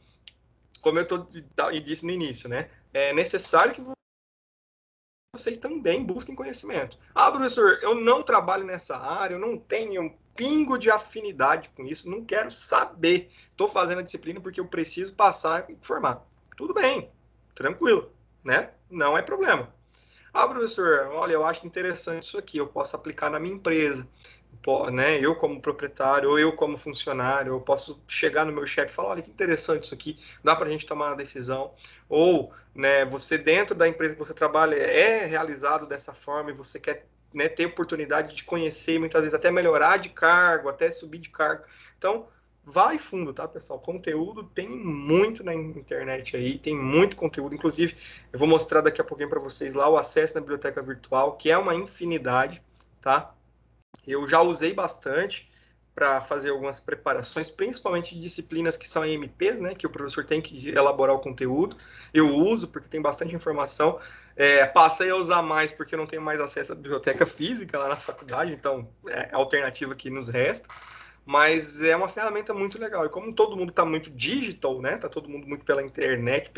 como eu disse no início, né? É necessário que vocês também busquem conhecimento. Ah, professor, eu não trabalho nessa área, eu não tenho um pingo de afinidade com isso, não quero saber. Estou fazendo a disciplina porque eu preciso passar e formar. Tudo bem, tranquilo, né? Não é problema. Ah, professor, olha, eu acho interessante isso aqui, eu posso aplicar na minha empresa, né? Eu como proprietário, ou eu como funcionário, eu posso chegar no meu chefe e falar, olha, que interessante isso aqui, dá para a gente tomar uma decisão. Ou, né, você dentro da empresa que você trabalha é realizado dessa forma e você quer, né, ter oportunidade de conhecer, muitas vezes até melhorar de cargo, até subir de cargo. Então, vai fundo, tá, pessoal? Conteúdo tem muito na internet aí, tem muito conteúdo. Inclusive, eu vou mostrar daqui a pouquinho para vocês lá o acesso na biblioteca virtual, que é uma infinidade, tá? Eu já usei bastante para fazer algumas preparações, principalmente de disciplinas que são EMPs, né, que o professor tem que elaborar o conteúdo. Eu uso porque tem bastante informação. Passei a usar mais porque eu não tenho mais acesso à biblioteca física lá na faculdade, então é a alternativa que nos resta. Mas é uma ferramenta muito legal. E como todo mundo está muito digital, né, está todo mundo muito pela internet,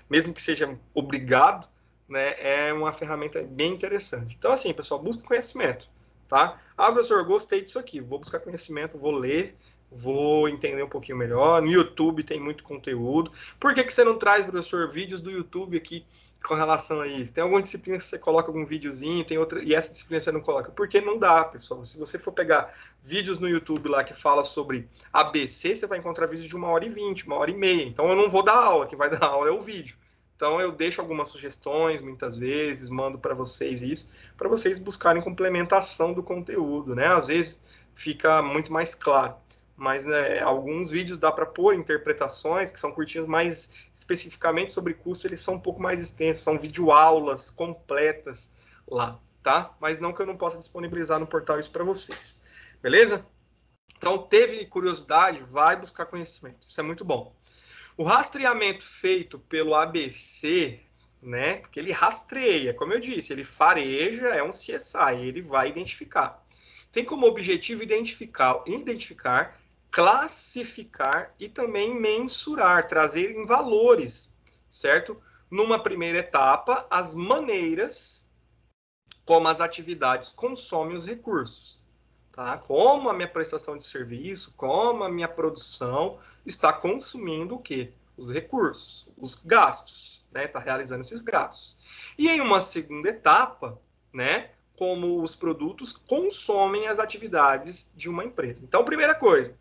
mesmo que seja obrigado, né, é uma ferramenta bem interessante. Então, assim, pessoal, busque conhecimento. Tá? Ah, professor, gostei disso aqui. Vou buscar conhecimento, vou ler, vou entender um pouquinho melhor. No YouTube tem muito conteúdo. Por que você não traz, professor, vídeos do YouTube aqui com relação a isso? Tem alguma disciplina que você coloca algum videozinho, tem outra, e essa disciplina você não coloca? Porque não dá, pessoal. Se você for pegar vídeos no YouTube lá que fala sobre ABC, você vai encontrar vídeos de 1h20, 1h30. Então eu não vou dar aula, quem vai dar aula é o vídeo. Então eu deixo algumas sugestões, muitas vezes, mando para vocês isso, para vocês buscarem complementação do conteúdo, né? Às vezes fica muito mais claro, mas né, alguns vídeos dá para pôr interpretações que são curtinhos, mais especificamente sobre curso, eles são um pouco mais extensos, são videoaulas completas lá, tá? Mas não que eu não possa disponibilizar no portal isso para vocês, beleza? Então, teve curiosidade, vai buscar conhecimento, isso é muito bom. O rastreamento feito pelo ABC, né? Porque ele rastreia, como eu disse, ele fareja, é um CSI, ele vai identificar. Tem como objetivo identificar, classificar e também mensurar, trazer em valores, certo? Numa primeira etapa, as maneiras como as atividades consomem os recursos. Tá? Como a minha prestação de serviço, como a minha produção está consumindo o quê? Os recursos, os gastos, né? Está realizando esses gastos. E em uma segunda etapa, né? Como os produtos consomem as atividades de uma empresa. Então, primeira coisa,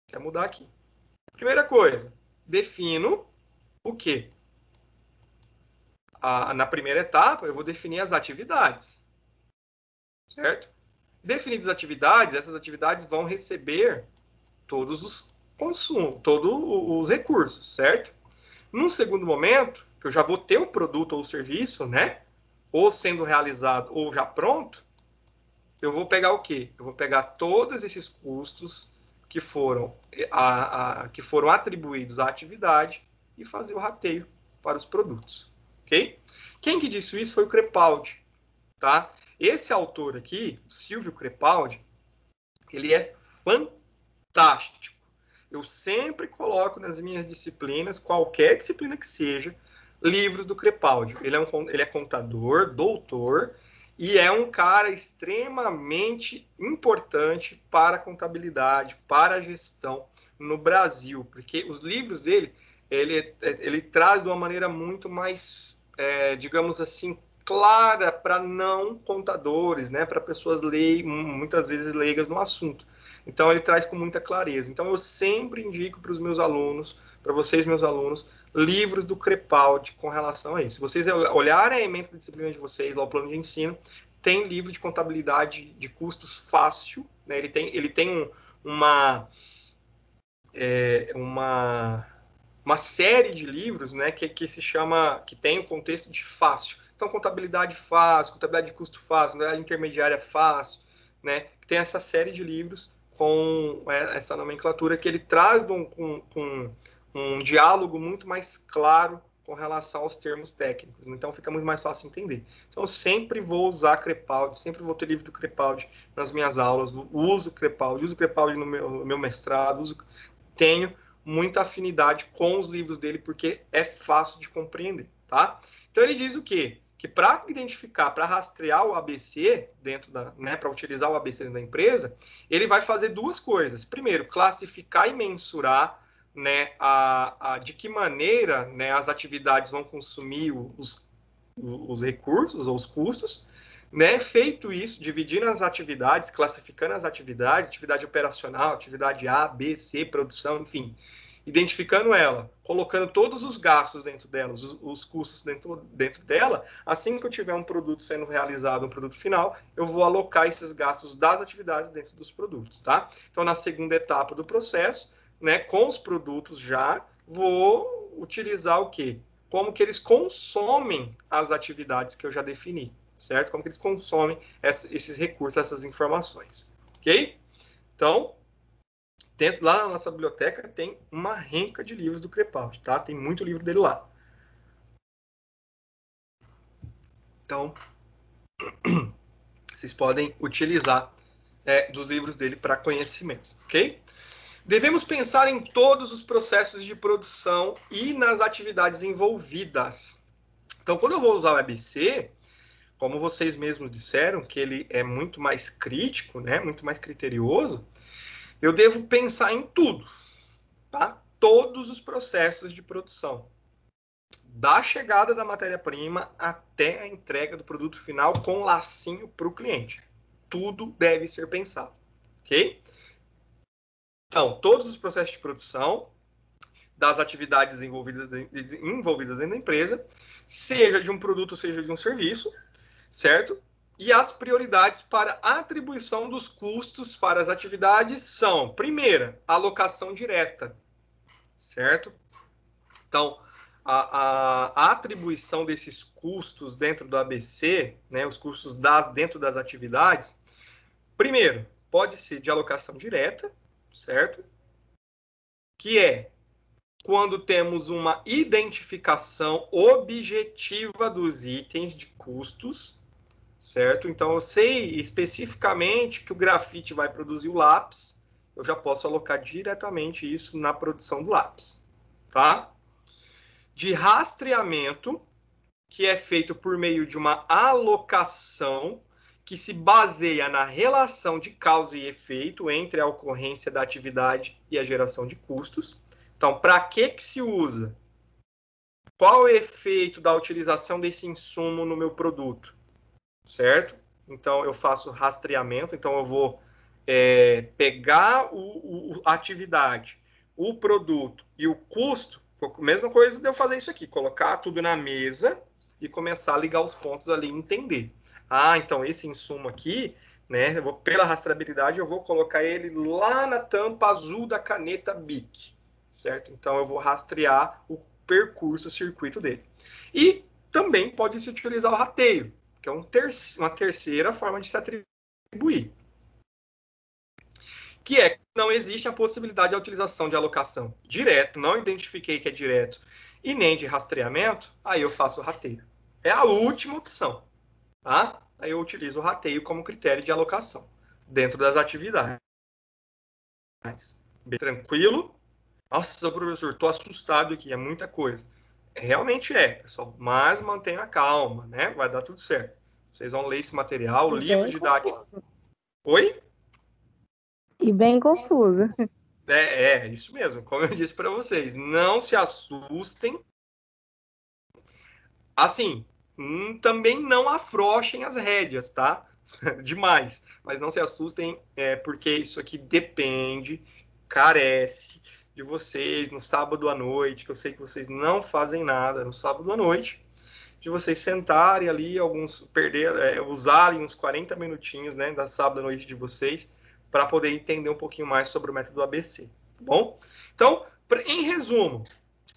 quer mudar aqui. Primeira coisa, defino o quê? Na primeira etapa, eu vou definir as atividades, certo? Definidas atividades, essas atividades vão receber todos os consumos, todos os recursos, certo? Num segundo momento, que eu já vou ter o produto ou o serviço, né? Ou sendo realizado ou já pronto, eu vou pegar o quê? Eu vou pegar todos esses custos que foram atribuídos à atividade e fazer o rateio para os produtos, ok? Quem que disse isso foi o Crepaldi, tá? Esse autor aqui, Silvio Crepaldi, ele é fantástico. Eu sempre coloco nas minhas disciplinas, qualquer disciplina que seja, livros do Crepaldi. Ele é contador, doutor, e é um cara extremamente importante para a contabilidade, para a gestão no Brasil, porque os livros dele, ele traz de uma maneira muito mais, digamos assim, clara para não contadores, né, para pessoas muitas vezes leigas no assunto. Então, ele traz com muita clareza. Então, eu sempre indico para os meus alunos, para vocês, meus alunos, livros do Crepaldi com relação a isso. Se vocês olharem a ementa da disciplina de vocês, lá o plano de ensino, tem livro de contabilidade de custos fácil, né? Ele tem uma série de livros, né, que se chama, que tem o contexto de fácil. Então, contabilidade fácil, contabilidade de custo fácil, contabilidade intermediária fácil, né? Tem essa série de livros com essa nomenclatura que ele traz um diálogo muito mais claro com relação aos termos técnicos. Então, fica muito mais fácil entender. Então, eu sempre vou usar Crepaldi, sempre vou ter livro do Crepaldi nas minhas aulas, uso Crepaldi no meu mestrado, tenho muita afinidade com os livros dele, porque é fácil de compreender, tá? Então, ele diz o quê? Que para identificar, para rastrear o ABC para utilizar o ABC dentro da empresa, ele vai fazer duas coisas. Primeiro, classificar e mensurar, né, de que maneira, né, as atividades vão consumir os recursos ou os custos, né? Feito isso, dividindo as atividades, classificando as atividades, atividade operacional, atividade A, B, C, produção, enfim, identificando ela, colocando todos os gastos dentro dela, os custos dentro dela, assim que eu tiver um produto sendo realizado, um produto final, eu vou alocar esses gastos das atividades dentro dos produtos, tá? Então, na segunda etapa do processo, né, com os produtos já, vou utilizar o quê? Como que eles consomem as atividades que eu já defini, certo? Como que eles consomem esses recursos, essas informações, ok? Então, lá na nossa biblioteca tem uma renca de livros do Crepaldi, tá? Tem muito livro dele lá. Então, vocês podem utilizar dos livros dele para conhecimento, ok? Devemos pensar em todos os processos de produção e nas atividades envolvidas. Então, quando eu vou usar o ABC, como vocês mesmos disseram, que ele é muito mais crítico, né? Muito mais criterioso, eu devo pensar em tudo, tá? Todos os processos de produção, da chegada da matéria-prima até a entrega do produto final com lacinho para o cliente. Tudo deve ser pensado, ok? Então, todos os processos de produção, das atividades envolvidas dentro da empresa, seja de um produto, seja de um serviço, certo? E as prioridades para a atribuição dos custos para as atividades são, primeira, alocação direta, certo? Então, a atribuição desses custos dentro do ABC, né, os custos dentro das atividades, primeiro, pode ser de alocação direta, certo? Que é quando temos uma identificação objetiva dos itens de custos, certo? Então, eu sei especificamente que o grafite vai produzir o lápis, eu já posso alocar diretamente isso na produção do lápis, tá? De rastreamento, que é feito por meio de uma alocação que se baseia na relação de causa e efeito entre a ocorrência da atividade e a geração de custos. Então, para que se usa? Qual é o efeito da utilização desse insumo no meu produto? Certo? Então, eu faço rastreamento. Então, eu vou pegar a atividade, o produto e o custo. Mesma coisa de eu fazer isso aqui. Colocar tudo na mesa e começar a ligar os pontos ali e entender. Ah, então, esse insumo aqui, né? Pela rastreabilidade, eu vou colocar ele lá na tampa azul da caneta Bic, certo? Então, eu vou rastrear o percurso, o circuito dele. E também pode se utilizar o rateio, que é uma terceira forma de se atribuir, que é que não existe a possibilidade de utilização de alocação direto, não identifiquei que é direto, e nem de rastreamento, aí eu faço o rateio. É a última opção, tá? Aí eu utilizo o rateio como critério de alocação dentro das atividades. Bem tranquilo? Nossa, professor, estou assustado aqui, é muita coisa. Realmente é, pessoal, mas mantenha a calma, né? Vai dar tudo certo. Vocês vão ler esse material, o livro didático. Confuso. Oi? E bem confuso. Isso mesmo. Como eu disse para vocês, não se assustem. Assim, também não afrouxem as rédeas, tá? Demais. Mas não se assustem, porque isso aqui depende, carece de vocês no sábado à noite, que eu sei que vocês não fazem nada no sábado à noite, de vocês sentarem ali, usarem uns 40 minutinhos, né, da sábado à noite de vocês, para poder entender um pouquinho mais sobre o método ABC, tá bom? Então, em resumo,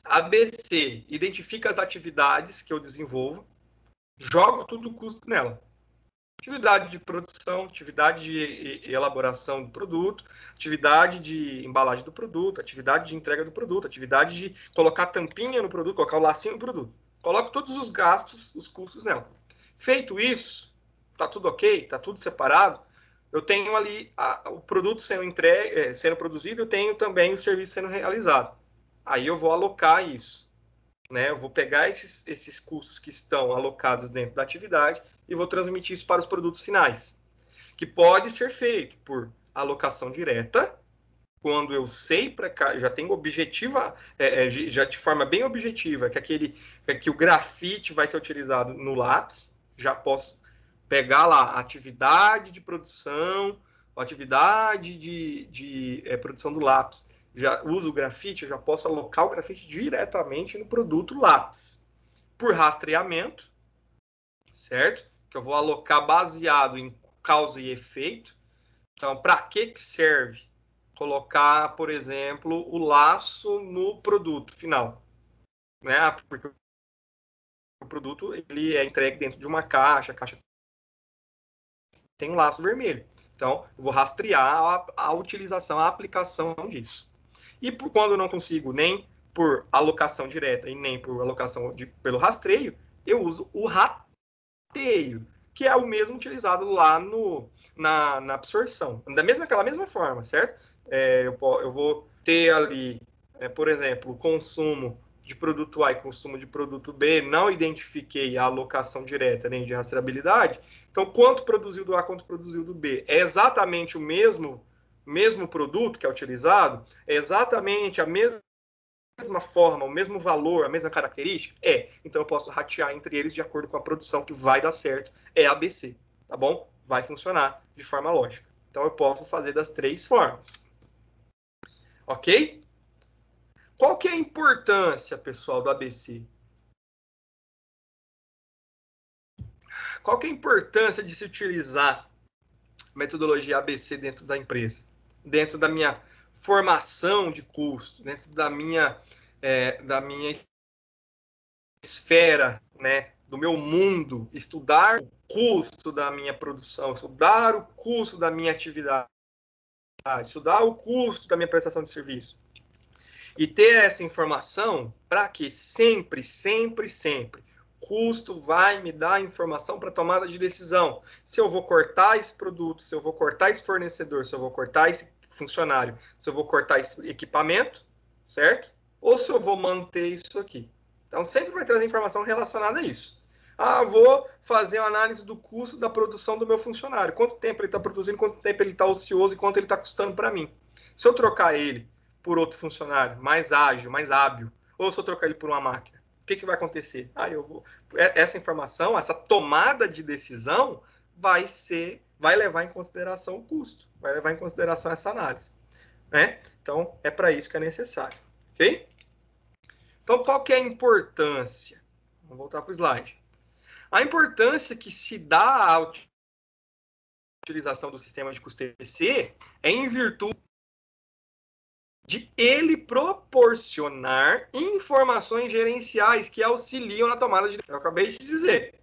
ABC identifica as atividades que eu desenvolvo, jogo tudo custo nela. Atividade de produção, atividade de elaboração do produto, atividade de embalagem do produto, atividade de entrega do produto, atividade de colocar tampinha no produto, colocar o lacinho no produto. Coloco todos os gastos, os custos nela. Feito isso, tá tudo ok, tá tudo separado, eu tenho ali o produto sendo produzido, eu tenho também o serviço sendo realizado. Aí eu vou alocar isso, né? Eu vou pegar esses custos que estão alocados dentro da atividade e vou transmitir isso para os produtos finais, que pode ser feito por alocação direta, quando eu sei já tenho objetiva, já de forma bem objetiva, que o grafite vai ser utilizado no lápis, já posso pegar lá a atividade de produção, a atividade de produção do lápis, já uso o grafite, eu já posso alocar o grafite diretamente no produto lápis. Por rastreamento, certo? Que eu vou alocar baseado em causa e efeito. Então, para que serve colocar, por exemplo, o laço no produto final? Né? Porque o produto ele é entregue dentro de uma caixa, a caixa tem um laço vermelho. Então, eu vou rastrear a utilização, a aplicação disso. E quando eu não consigo nem por alocação direta e nem por alocação pelo rastreio, eu uso o rateio, que é o mesmo utilizado lá na absorção. Daquela mesma forma, certo? Eu vou ter ali, por exemplo, o consumo de produto A e consumo de produto B, não identifiquei a alocação direta nem de rastreabilidade, então quanto produziu do A, quanto produziu do B, é exatamente o mesmo produto que é utilizado, é exatamente a mesma forma, o mesmo valor, a mesma característica? Então eu posso ratear entre eles de acordo com a produção que vai dar certo, é ABC, tá bom? Vai funcionar de forma lógica. Então eu posso fazer das três formas. Ok? Qual que é a importância, pessoal, do ABC? Qual que é a importância de se utilizar a metodologia ABC dentro da empresa? Dentro da minha formação de custo, dentro da minha esfera, né, do meu mundo, estudar o custo da minha produção, estudar o custo da minha atividade, estudar o custo da minha prestação de serviço. E ter essa informação para que sempre, sempre, sempre, custo vai me dar informação para tomada de decisão. Se eu vou cortar esse produto, se eu vou cortar esse fornecedor, se eu vou cortar esse funcionário, se eu vou cortar esse equipamento, certo? Ou se eu vou manter isso aqui. Então, sempre vai trazer informação relacionada a isso. Vou fazer uma análise do custo da produção do meu funcionário. Quanto tempo ele está produzindo, quanto tempo ele está ocioso e quanto ele está custando para mim. Se eu trocar ele por outro funcionário mais ágil, mais hábil, ou se eu trocar ele por uma máquina, o que vai acontecer? Essa informação, essa tomada de decisão vai levar em consideração o custo, vai levar em consideração essa análise. Né? Então, é para isso que é necessário. Ok? Então, qual que é a importância? Vamos voltar para o slide. A importância que se dá à utilização do sistema de custeio ABC é em virtude de ele proporcionar informações gerenciais que auxiliam na tomada de decisão. Eu acabei de dizer.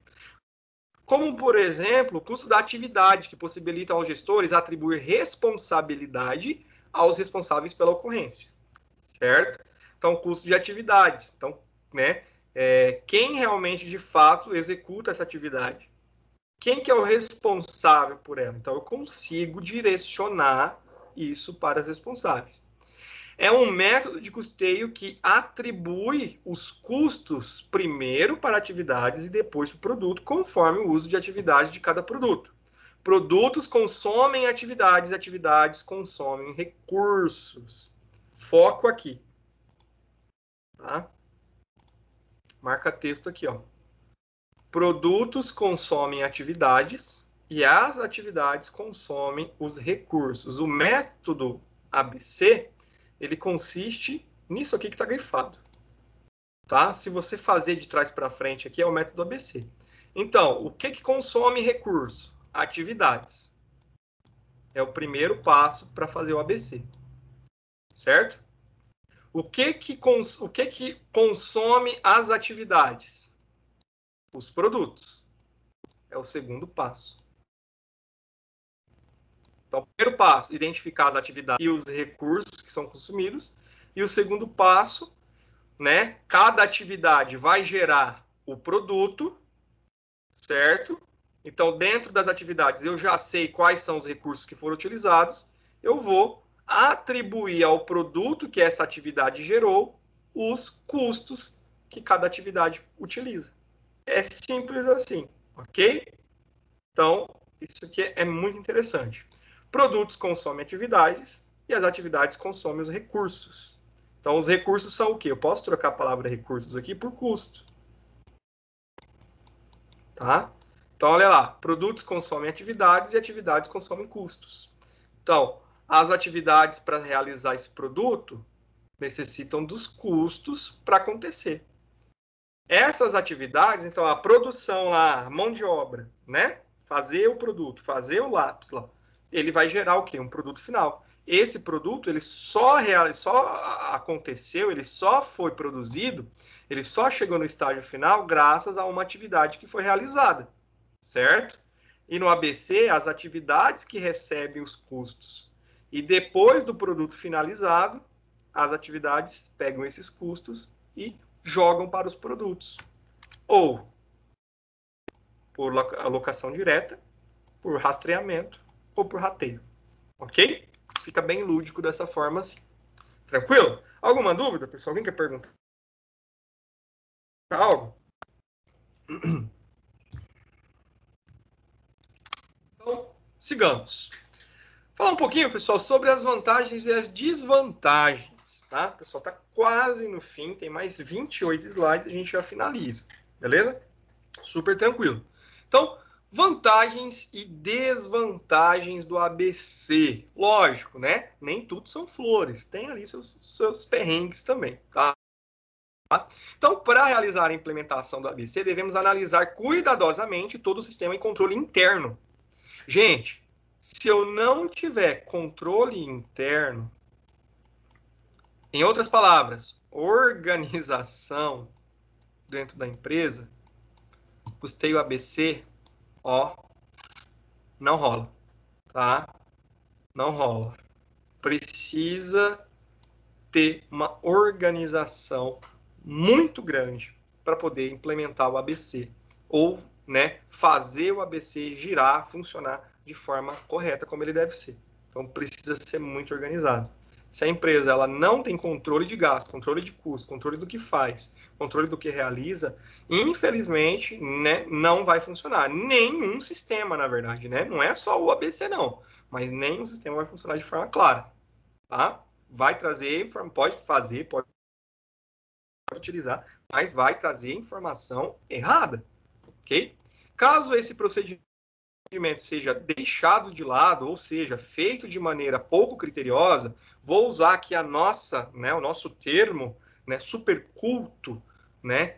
Como, por exemplo, o custo da atividade, que possibilita aos gestores atribuir responsabilidade aos responsáveis pela ocorrência. Certo? Então, custo de atividades. Então, né, quem realmente, de fato, executa essa atividade? Quem que é o responsável por ela? Então, eu consigo direcionar isso para os responsáveis. É um método de custeio que atribui os custos primeiro para atividades e depois para o produto, conforme o uso de atividade de cada produto. Produtos consomem atividades, atividades consomem recursos. Foco aqui. Tá? Marca texto aqui, ó. Produtos consomem atividades e as atividades consomem os recursos. O método ABC, ele consiste nisso aqui que está grifado. Tá? Se você fazer de trás para frente aqui, é o método ABC. Então, o que consome recurso? Atividades. É o primeiro passo para fazer o ABC. Certo? O que consome as atividades? Os produtos. É o segundo passo. Então, o primeiro passo, identificar as atividades e os recursos que são consumidos. E o segundo passo, né? Cada atividade vai gerar o produto, certo? Então, dentro das atividades, eu já sei quais são os recursos que foram utilizados. Eu vou atribuir ao produto que essa atividade gerou os custos que cada atividade utiliza. É simples assim, ok? Então, isso aqui é muito interessante. Produtos consomem atividades e as atividades consomem os recursos. Então, os recursos são o quê? Eu posso trocar a palavra recursos aqui por custo. Tá? Então, olha lá. Produtos consomem atividades e atividades consomem custos. Então, as atividades para realizar esse produto necessitam dos custos para acontecer. Essas atividades, então, a produção lá, a mão de obra, né? Fazer o produto, fazer o lápis lá, ele vai gerar o quê? Um produto final. Esse produto, ele só aconteceu, ele só foi produzido, ele só chegou no estágio final graças a uma atividade que foi realizada, certo? E no ABC, as atividades que recebem os custos. E depois do produto finalizado, as atividades pegam esses custos e jogam para os produtos. Ou por alocação direta, por rastreamento ou por rateio. Ok? Fica bem lúdico dessa forma assim. Tranquilo? Alguma dúvida, pessoal? Alguém quer perguntar algo? Então, sigamos. Falar um pouquinho, pessoal, sobre as vantagens e as desvantagens. Tá? O pessoal está quase no fim, tem mais 28 slides, a gente já finaliza. Beleza? Super tranquilo. Então, vantagens e desvantagens do ABC. Lógico, né? Nem tudo são flores. Tem ali seus perrengues também, tá? Então, para realizar a implementação do ABC, devemos analisar cuidadosamente todo o sistema e controle interno. Gente, se eu não tiver controle interno, em outras palavras, organização dentro da empresa, custeio ABC, ó, não rola, tá? Não rola. Precisa ter uma organização muito grande para poder implementar o ABC ou, né, fazer o ABC girar, funcionar de forma correta como ele deve ser. Então precisa ser muito organizado. Se a empresa ela não tem controle de gasto, controle de custo, controle do que faz, controle do que realiza, infelizmente, né, não vai funcionar. Nenhum sistema, na verdade, né? Não é só o ABC, não. Mas nenhum sistema vai funcionar de forma clara. Tá? Vai trazer, pode fazer, pode utilizar, mas vai trazer informação errada. Ok? Caso esse procedimento seja deixado de lado, ou seja, feito de maneira pouco criteriosa, vou usar aqui o nosso termo, né, super culto, né,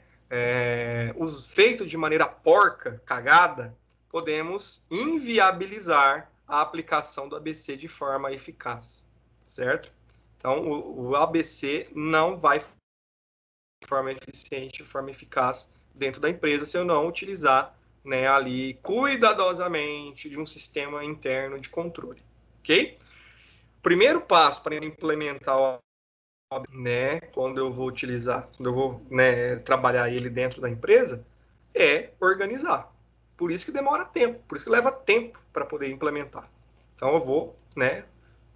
feito de maneira porca, cagada, podemos inviabilizar a aplicação do ABC de forma eficaz, certo? Então, o ABC não vai de forma eficiente, de forma eficaz dentro da empresa se eu não utilizar, né, ali cuidadosamente de um sistema interno de controle, ok? Primeiro passo para implementar o ABC, né, quando eu vou utilizar, quando eu vou, né, trabalhar ele dentro da empresa, é organizar. Por isso que demora tempo, por isso que leva tempo para poder implementar. Então eu vou, né,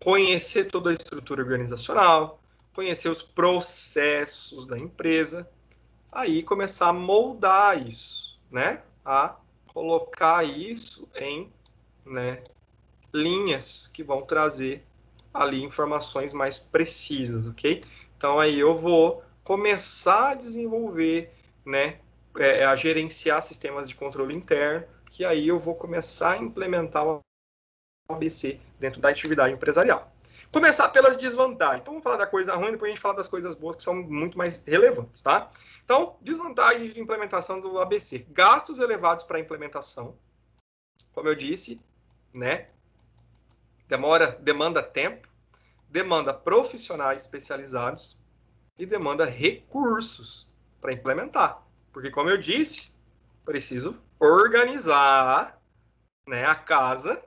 conhecer toda a estrutura organizacional, conhecer os processos da empresa, aí começar a moldar isso, né, a colocar isso em, né, linhas que vão trazer ali informações mais precisas, ok? Então aí eu vou começar a desenvolver, né, a gerenciar sistemas de controle interno, que aí eu vou começar a implementar o ABC dentro da atividade empresarial. Começar pelas desvantagens. Então vamos falar da coisa ruim, depois a gente fala das coisas boas que são muito mais relevantes, tá? Então, desvantagens de implementação do ABC. Gastos elevados para a implementação, como eu disse, né? Demanda tempo, demanda profissionais especializados e demanda recursos para implementar. Porque, como eu disse, preciso organizar, né, a casa,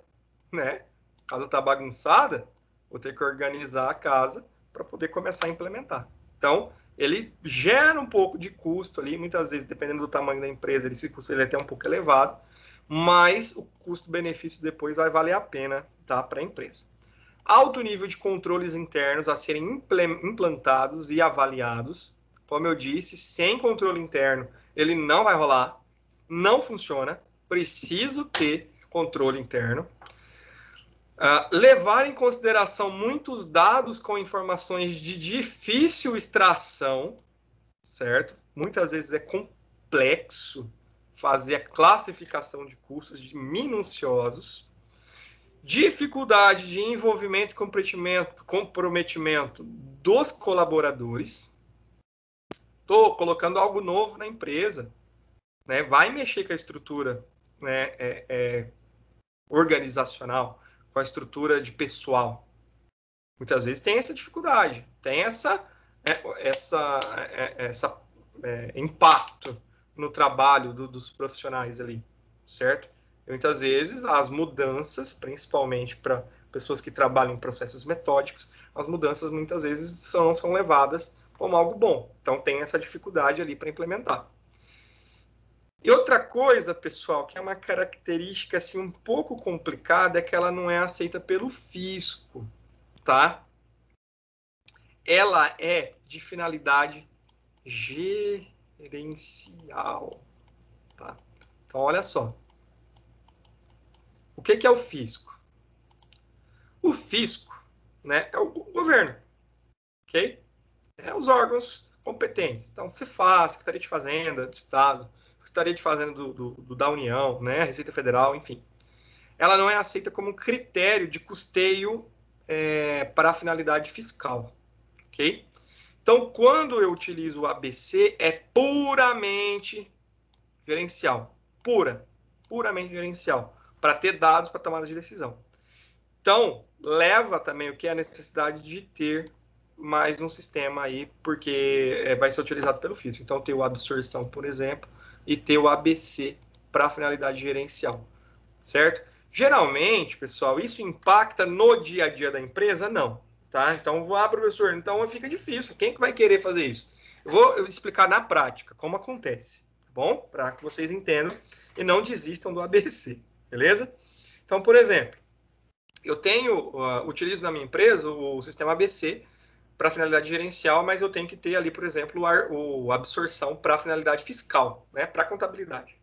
né? A casa está bagunçada, vou ter que organizar a casa para poder começar a implementar. Então, ele gera um pouco de custo ali, muitas vezes, dependendo do tamanho da empresa, esse custo ele é até um pouco elevado, mas o custo-benefício depois vai valer a pena, tá, para a empresa. Alto nível de controles internos a serem implantados e avaliados. Como eu disse, sem controle interno, ele não vai rolar, não funciona, preciso ter controle interno. Levar em consideração muitos dados com informações de difícil extração, certo? Muitas vezes é complexo fazer a classificação de custos minuciosos. Dificuldade de envolvimento e comprometimento dos colaboradores. Estou colocando algo novo na empresa, né? Vai mexer com a estrutura, né, organizacional, com a estrutura de pessoal. Muitas vezes tem essa dificuldade, tem essa impacto no trabalho dos profissionais ali, certo? Muitas vezes as mudanças, principalmente para pessoas que trabalham em processos metódicos, as mudanças muitas vezes são levadas como algo bom. Então tem essa dificuldade ali para implementar. E outra coisa, pessoal, que é uma característica assim um pouco complicada, é que ela não é aceita pelo fisco, tá? Ela é de finalidade gerencial, tá? Então olha só. O que é o fisco? O fisco, né, é o governo, ok? É os órgãos competentes. Então, Cefaz, Secretaria de Fazenda do Estado, Secretaria de Fazenda da União, né, Receita Federal, enfim. Ela não é aceita como critério de custeio para a finalidade fiscal, ok? Então, quando eu utilizo o ABC, é puramente gerencial. Puramente gerencial. Para ter dados para tomada de decisão. Então, leva também o que é a necessidade de ter mais um sistema aí, porque vai ser utilizado pelo fisco. Então, ter o absorção, por exemplo, e ter o ABC para a finalidade gerencial, certo? Geralmente, pessoal, isso impacta no dia a dia da empresa? Não, tá? Então, professor, então fica difícil. Quem que vai querer fazer isso? Eu vou explicar na prática como acontece, tá bom? Para que vocês entendam e não desistam do ABC, beleza? Então, por exemplo, eu utilizo na minha empresa o sistema ABC para finalidade gerencial, mas eu tenho que ter ali, por exemplo, o absorção para finalidade fiscal, né, para contabilidade.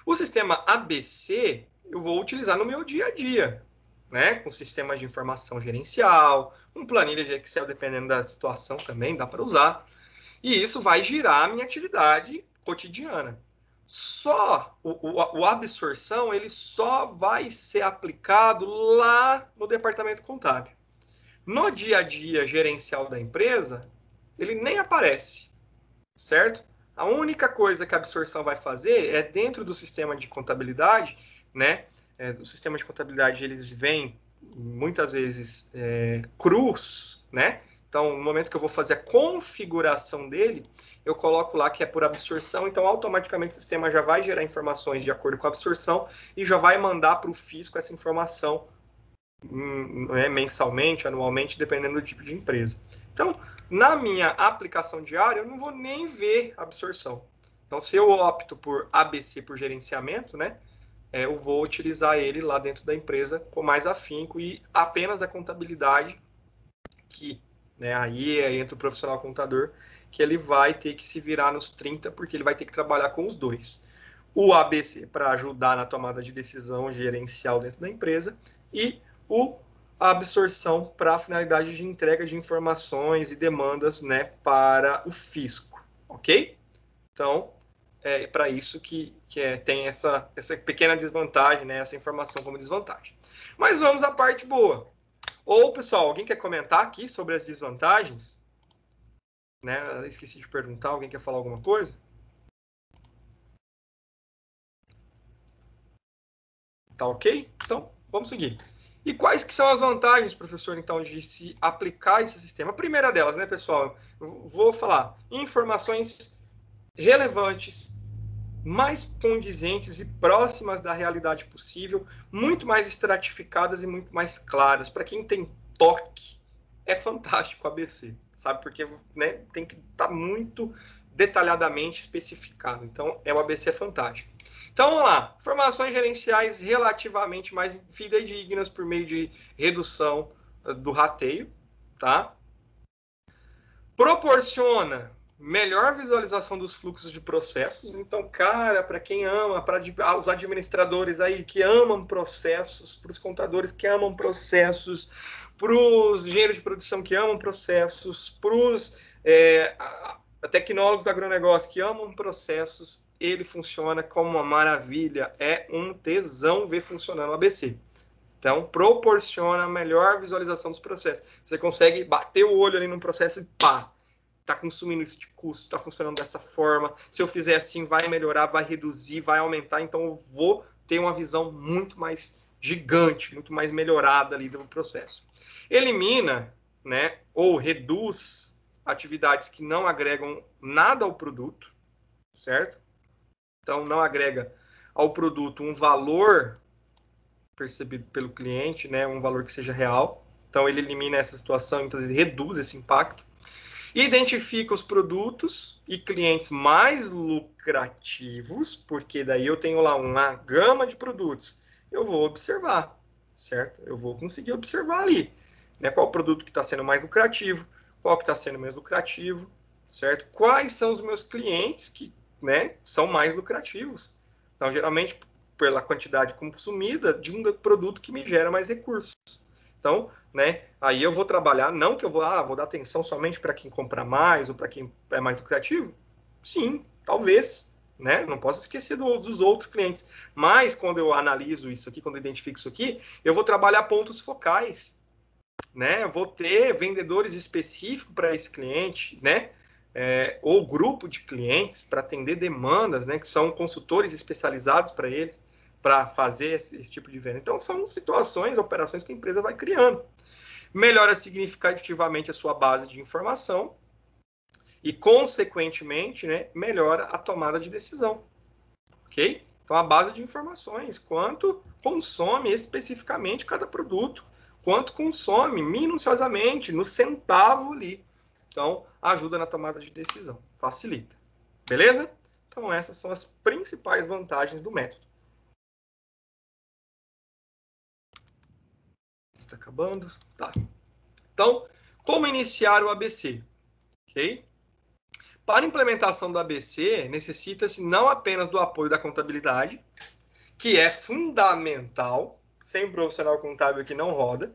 O sistema ABC eu vou utilizar no meu dia a dia, né, com sistemas de informação gerencial, com planilha de Excel, dependendo da situação também, dá para usar. E isso vai girar a minha atividade cotidiana. Só o absorção ele só vai ser aplicado lá no departamento contábil. No dia a dia gerencial da empresa, ele nem aparece, certo? A única coisa que a absorção vai fazer é dentro do sistema de contabilidade, né, o sistema de contabilidade, eles vêm muitas vezes crus, né? Então, no momento que eu vou fazer a configuração dele, eu coloco lá que é por absorção, então automaticamente o sistema já vai gerar informações de acordo com a absorção e já vai mandar para o fisco essa informação mensalmente, anualmente, dependendo do tipo de empresa. Então, na minha aplicação diária, eu não vou nem ver absorção. Então, se eu opto por ABC, por gerenciamento, né, eu vou utilizar ele lá dentro da empresa com mais afinco e apenas a contabilidade que, né, aí entra o profissional contador, que ele vai ter que se virar nos 30, porque ele vai ter que trabalhar com os dois. O ABC para ajudar na tomada de decisão gerencial dentro da empresa e a absorção para a finalidade de entrega de informações e demandas, né, para o fisco, ok? Então, é para isso que tem essa pequena desvantagem, né, essa informação como desvantagem. Mas vamos à parte boa. Ou, pessoal, alguém quer comentar aqui sobre as desvantagens? Né? Esqueci de perguntar, alguém quer falar alguma coisa? Tá ok? Então, vamos seguir. E quais que são as vantagens, professor, então, de se aplicar esse sistema? A primeira delas, né, pessoal? Eu vou falar informações relevantes, mais condizentes e próximas da realidade possível, muito mais estratificadas e muito mais claras. Para quem tem toque, é fantástico o ABC, sabe? Porque, né, tem que estar muito detalhadamente especificado. Então, o ABC é fantástico. Então, vamos lá. Informações gerenciais relativamente mais fidedignas por meio de redução do rateio, tá? Proporciona melhor visualização dos fluxos de processos. Então, cara, para quem ama, para os administradores aí que amam processos, para os contadores que amam processos, para os engenheiros de produção que amam processos, para os tecnólogos do agronegócio que amam processos, ele funciona como uma maravilha. É um tesão ver funcionando o ABC. Então, proporciona a melhor visualização dos processos. Você consegue bater o olho ali no processo e pá, está consumindo isso de custo, está funcionando dessa forma. Se eu fizer assim, vai melhorar, vai reduzir, vai aumentar. Então, eu vou ter uma visão muito mais gigante, muito mais melhorada ali do processo. Elimina, né, ou reduz atividades que não agregam nada ao produto, certo? Então, não agrega ao produto um valor percebido pelo cliente, né, um valor que seja real. Então, ele elimina essa situação, então, ele reduz esse impacto. Identifica os produtos e clientes mais lucrativos, porque daí eu tenho lá uma gama de produtos. Eu vou observar, certo? Eu vou conseguir observar ali, né, qual produto que está sendo mais lucrativo, qual que está sendo menos lucrativo, certo? Quais são os meus clientes que, né, são mais lucrativos. Então, geralmente, pela quantidade consumida de um produto que me gera mais recursos. Então, né, aí eu vou trabalhar, não que eu vou dar atenção somente para quem compra mais ou para quem é mais lucrativo. Sim, talvez, né? Não posso esquecer dos outros clientes. Mas quando eu analiso isso aqui, quando eu identifico isso aqui, eu vou trabalhar pontos focais, né? Eu vou ter vendedores específicos para esse cliente, né? Ou grupo de clientes para atender demandas, né? Que são consultores especializados para eles, para fazer esse tipo de venda. Então, são situações, operações que a empresa vai criando. Melhora significativamente a sua base de informação e, consequentemente, né, melhora a tomada de decisão. Ok? Então, a base de informações, quanto consome especificamente cada produto, quanto consome minuciosamente, no centavo ali. Então, ajuda na tomada de decisão, facilita. Beleza? Então, essas são as principais vantagens do método. Está acabando? Tá. Então, como iniciar o ABC? Ok? Para a implementação do ABC, necessita-se não apenas do apoio da contabilidade, que é fundamental, sem profissional contábil que não roda,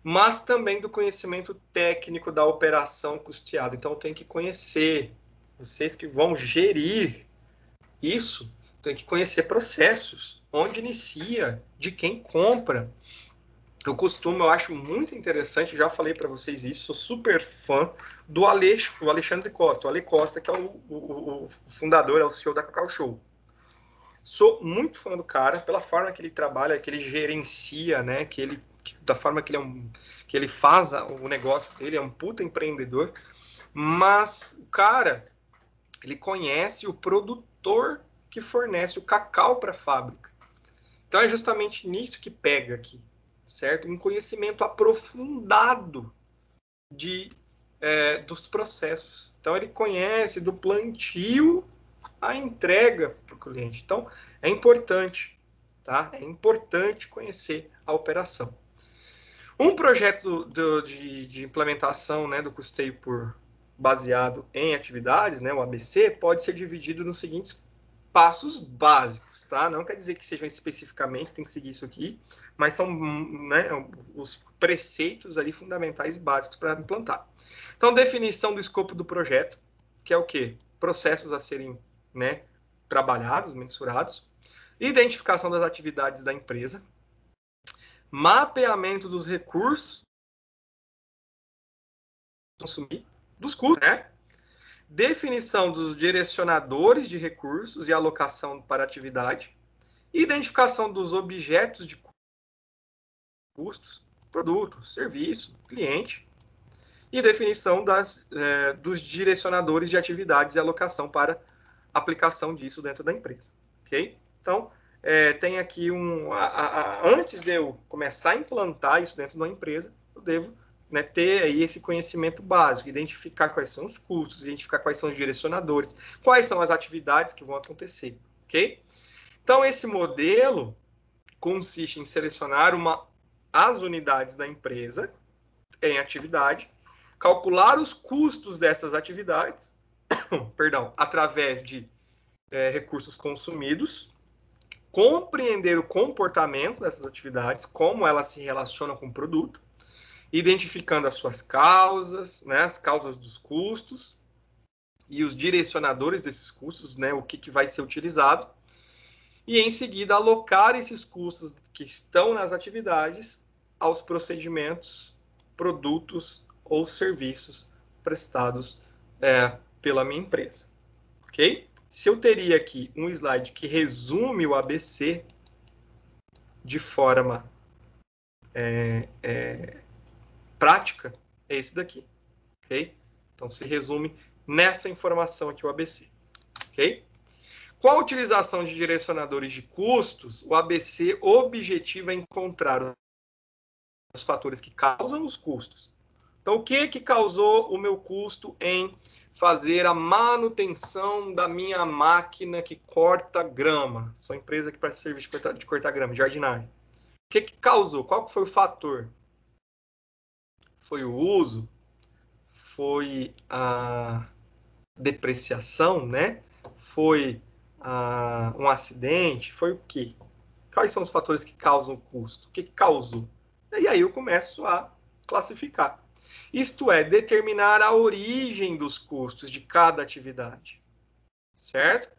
mas também do conhecimento técnico da operação custeada. Então, tem que conhecer, vocês que vão gerir isso, tem que conhecer processos, onde inicia, de quem compra. Eu acho muito interessante, já falei para vocês isso, sou super fã do Alexandre Costa. O Ale Costa, que é o fundador, é o CEO da Cacau Show. Sou muito fã do cara, pela forma que ele trabalha, que ele gerencia, né? Da forma que que ele faz o negócio dele, é um puta empreendedor. Mas o cara, ele conhece o produtor que fornece o cacau para a fábrica. Então é justamente nisso que pega aqui, certo? Um conhecimento aprofundado dos processos. Então ele conhece do plantio à entrega para o cliente. Então é importante, tá? É importante conhecer a operação. Um projeto de implementação, né, do custeio baseado em atividades, né, o ABC, pode ser dividido nos seguintes passos básicos, tá? Não quer dizer que sejam especificamente, tem que seguir isso aqui, mas são, né, os preceitos ali fundamentais e básicos para implantar. Então, definição do escopo do projeto, que é o quê? Processos a serem, né, trabalhados, mensurados. Identificação das atividades da empresa. Mapeamento dos recursos consumir, dos custos, né? Definição dos direcionadores de recursos e alocação para atividade, identificação dos objetos de custos, produto, serviço, cliente, e definição dos direcionadores de atividades e alocação para aplicação disso dentro da empresa, ok? Então, tem aqui antes de eu começar a implantar isso dentro de uma empresa, eu devo, né, ter aí esse conhecimento básico, identificar quais são os custos, identificar quais são os direcionadores, quais são as atividades que vão acontecer, ok? Então, esse modelo consiste em selecionar as unidades da empresa em atividade, calcular os custos dessas atividades, perdão, através de recursos consumidos, compreender o comportamento dessas atividades, como elas se relacionam com o produto, identificando as suas causas, né, as causas dos custos e os direcionadores desses custos, né, o que vai ser utilizado, e em seguida alocar esses custos que estão nas atividades aos procedimentos, produtos ou serviços prestados pela minha empresa, ok? Se eu teria aqui um slide que resume o ABC de forma prática, é esse daqui, ok? Então, se resume nessa informação aqui o ABC, ok? Com a utilização de direcionadores de custos, o ABC objetiva encontrar os fatores que causam os custos. Então, o que causou o meu custo em fazer a manutenção da minha máquina que corta grama? Sou empresa que presta serviço de cortar grama, de jardinagem. O que causou? Qual foi o fator? Foi o uso? Foi a depreciação, né? Foi um acidente? Foi o quê? Quais são os fatores que causam o custo? O que causou? E aí eu começo a classificar. Isto é, determinar a origem dos custos de cada atividade, certo?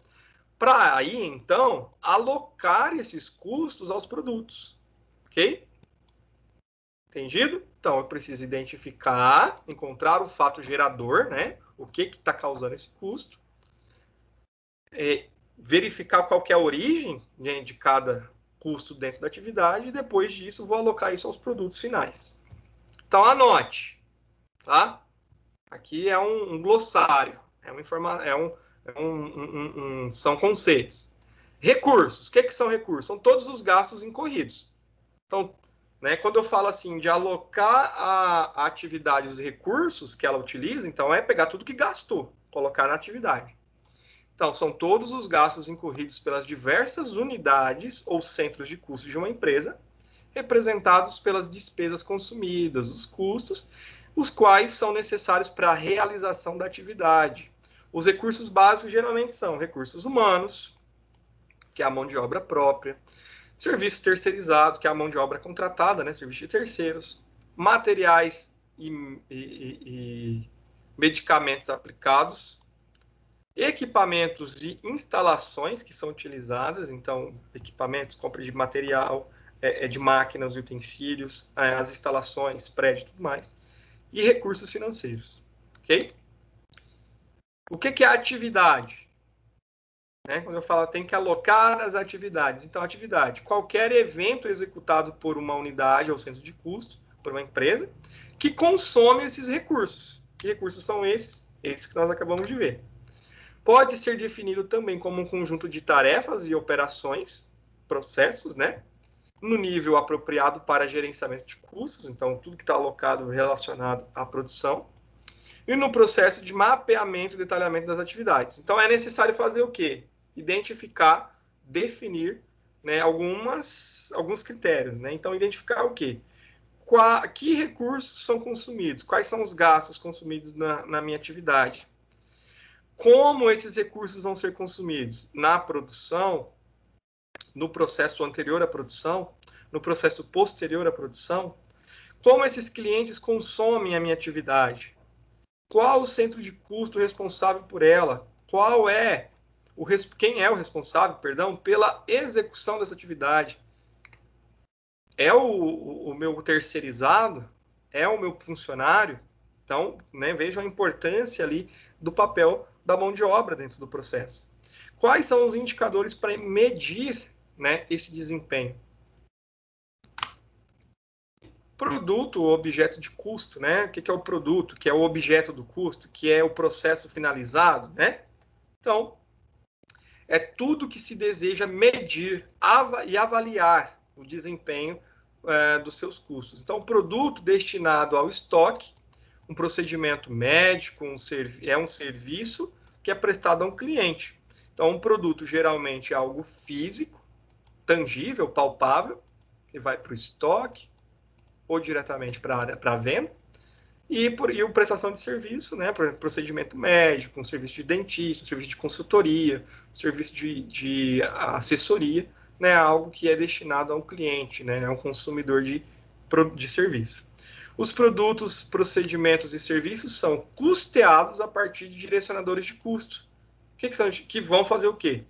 Para aí, então, alocar esses custos aos produtos, ok? Entendido? Então, eu preciso identificar, encontrar o fato gerador, né? O que está causando esse custo, verificar qual que é a origem, né, de cada custo dentro da atividade, e depois disso vou alocar isso aos produtos finais. Então, anote, tá? Aqui é um glossário, são conceitos. Recursos, o que são recursos? São todos os gastos incorridos. Então, né, quando eu falo assim de alocar a atividade os recursos que ela utiliza, então é pegar tudo que gastou, colocar na atividade. Então, são todos os gastos incorridos pelas diversas unidades ou centros de custos de uma empresa, representados pelas despesas consumidas, os custos, os quais são necessários para a realização da atividade. Os recursos básicos geralmente são recursos humanos, que é a mão de obra própria, serviço terceirizado, que é a mão de obra contratada, né, serviço de terceiros, materiais e medicamentos aplicados, equipamentos e instalações que são utilizadas, então, equipamentos, compra de material, de máquinas e utensílios, as instalações, prédio e tudo mais, e recursos financeiros, ok? O que é a atividade? né? Quando eu falo tem que alocar as atividades. Então, atividade, qualquer evento executado por uma unidade ou centro de custo, por uma empresa, que consome esses recursos. Que recursos são esses? Esses que nós acabamos de ver. Pode ser definido também como um conjunto de tarefas e operações, processos, né? No nível apropriado para gerenciamento de custos, então tudo que está alocado relacionado à produção, e no processo de mapeamento e detalhamento das atividades. Então é necessário fazer o quê? Identificar, definir, né, alguns critérios, né? Então identificar o quê? Que recursos são consumidos? Quais são os gastos consumidos na minha atividade? Como esses recursos vão ser consumidos? Na produção, no processo anterior à produção, no processo posterior à produção? Como esses clientes consomem a minha atividade? Qual o centro de custo responsável por ela? Quem é o responsável, perdão, pela execução dessa atividade? É o meu terceirizado? É o meu funcionário? Então, né, vejam a importância ali do papel da mão de obra dentro do processo. Quais são os indicadores para medir, né, esse desempenho? Produto ou objeto de custo, né? O que é o produto, que é o objeto do custo, que é o processo finalizado, né? Então, é tudo que se deseja medir e avaliar o desempenho dos seus custos. Então, produto destinado ao estoque, um procedimento médico, é um serviço que é prestado a um cliente. Então, um produto geralmente é algo físico, tangível, palpável, que vai para o estoque ou diretamente para a venda. E a prestação de serviço, né, procedimento médico, um serviço de dentista, um serviço de consultoria, um serviço de assessoria, né, algo que é destinado a um cliente, né, a um consumidor de serviço. Os produtos, procedimentos e serviços são custeados a partir de direcionadores de custos. Que vão fazer o quê?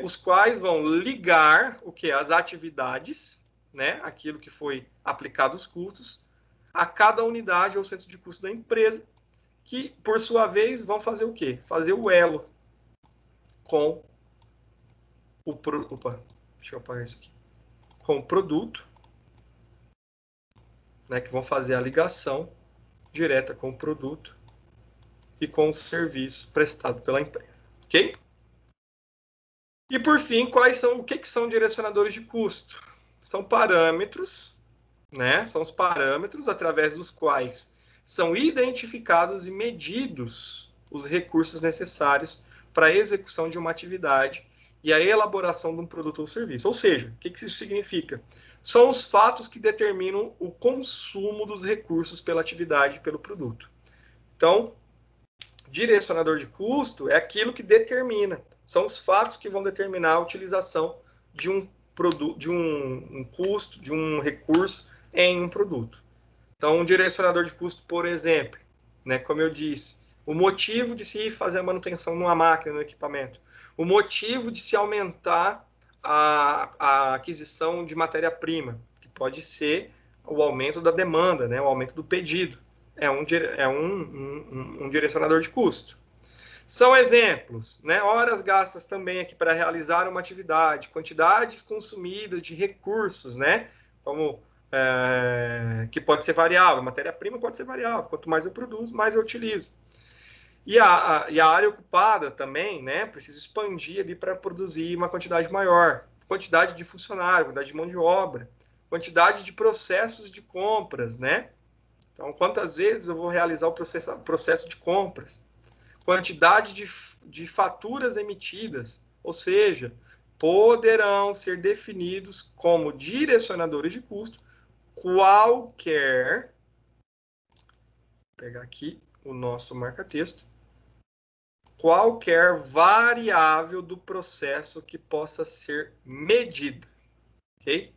Os quais vão ligar o que? As atividades, né, aquilo que foi aplicado os custos, a cada unidade ou centro de custo da empresa, que, por sua vez, vão fazer o quê? Fazer o elo com deixa eu apagar isso aqui. Com o produto, né, que vão fazer a ligação direta com o produto e com o serviço prestado pela empresa. Ok? E, por fim, o que são direcionadores de custo? São parâmetros, né? São os parâmetros através dos quais são identificados e medidos os recursos necessários para a execução de uma atividade e a elaboração de um produto ou serviço. Ou seja, o que isso significa? São os fatos que determinam o consumo dos recursos pela atividade e pelo produto. Então, direcionador de custo é aquilo que determina, são os fatos que vão determinar a utilização de um produto, de um custo, de um recurso em um produto. Então, um direcionador de custo, por exemplo, né, como eu disse, o motivo de se fazer a manutenção numa máquina, no equipamento, o motivo de se aumentar a aquisição de matéria-prima, que pode ser o aumento da demanda, né, o aumento do pedido, é um direcionador de custo. São exemplos, né? Horas gastas também aqui para realizar uma atividade, quantidades consumidas de recursos, né? Como que pode ser variável, matéria-prima pode ser variável, quanto mais eu produzo, mais eu utilizo. E a área ocupada também, né? Preciso expandir ali para produzir uma quantidade maior, quantidade de funcionário, quantidade de mão de obra, quantidade de processos de compras, né? Então, quantas vezes eu vou realizar o processo de compras? Quantidade de faturas emitidas, ou seja, poderão ser definidos como direcionadores de custo qualquer, vou pegar aqui o nosso marca-texto, qualquer variável do processo que possa ser medida, ok?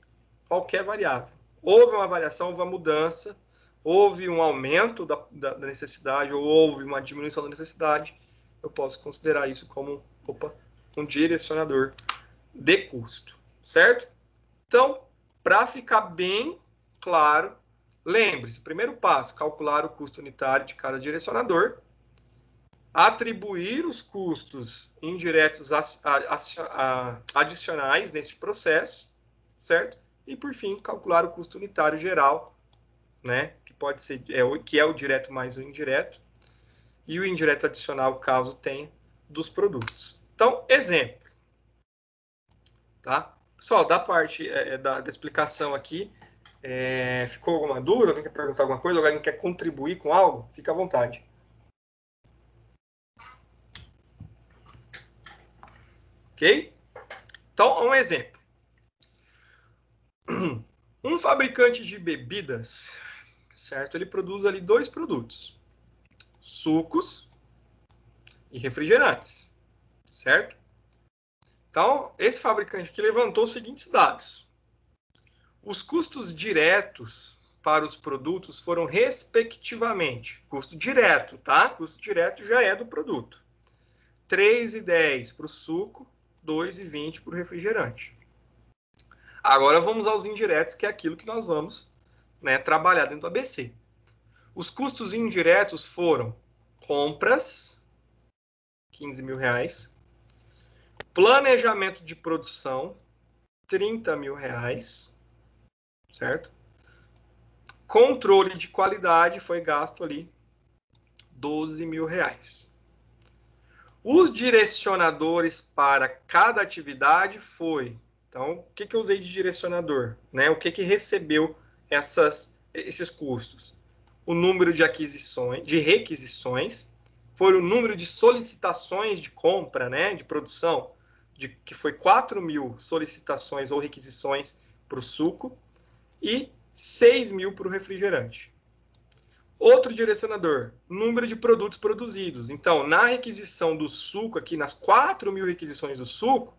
Qualquer variável. Houve uma variação, houve uma mudança, houve um aumento da necessidade ou houve uma diminuição da necessidade, eu posso considerar isso como um direcionador de custo, certo? Então, para ficar bem claro, lembre-se, primeiro passo, calcular o custo unitário de cada direcionador. atribuir os custos indiretos adicionais nesse processo, certo? E, por fim, calcular o custo unitário geral, né? Que pode ser, que é o direto mais o indireto, e o indireto adicional, caso tenha, dos produtos. Então, exemplo. Tá? Pessoal, da parte da explicação aqui, ficou alguma dúvida? Alguém quer perguntar alguma coisa? Alguém quer contribuir com algo? Fica à vontade. Ok? Então, um exemplo. Um fabricante de bebidas, certo? Ele produz ali 2 produtos: sucos e refrigerantes, certo? Então, esse fabricante aqui levantou os seguintes dados. Os custos diretos para os produtos foram, respectivamente, custo direto, tá? Custo direto já é do produto. R$ 3,10 para o suco, R$ 2,20 para o refrigerante. Agora vamos aos indiretos, que é aquilo que nós vamos, né, trabalhar dentro do ABC. Os custos indiretos foram compras, R$ 15.000, planejamento de produção, R$ 30.000, certo? Controle de qualidade foi gasto ali R$ 12.000. Os direcionadores para cada atividade foi... Então, o que eu usei de direcionador? Né? O que recebeu esses custos? O número de requisições, foi o número de solicitações de compra, né, de produção, que foi 4.000 solicitações ou requisições para o suco e 6.000 para o refrigerante. Outro direcionador, número de produtos produzidos. Então, na requisição do suco, aqui nas 4.000 requisições do suco,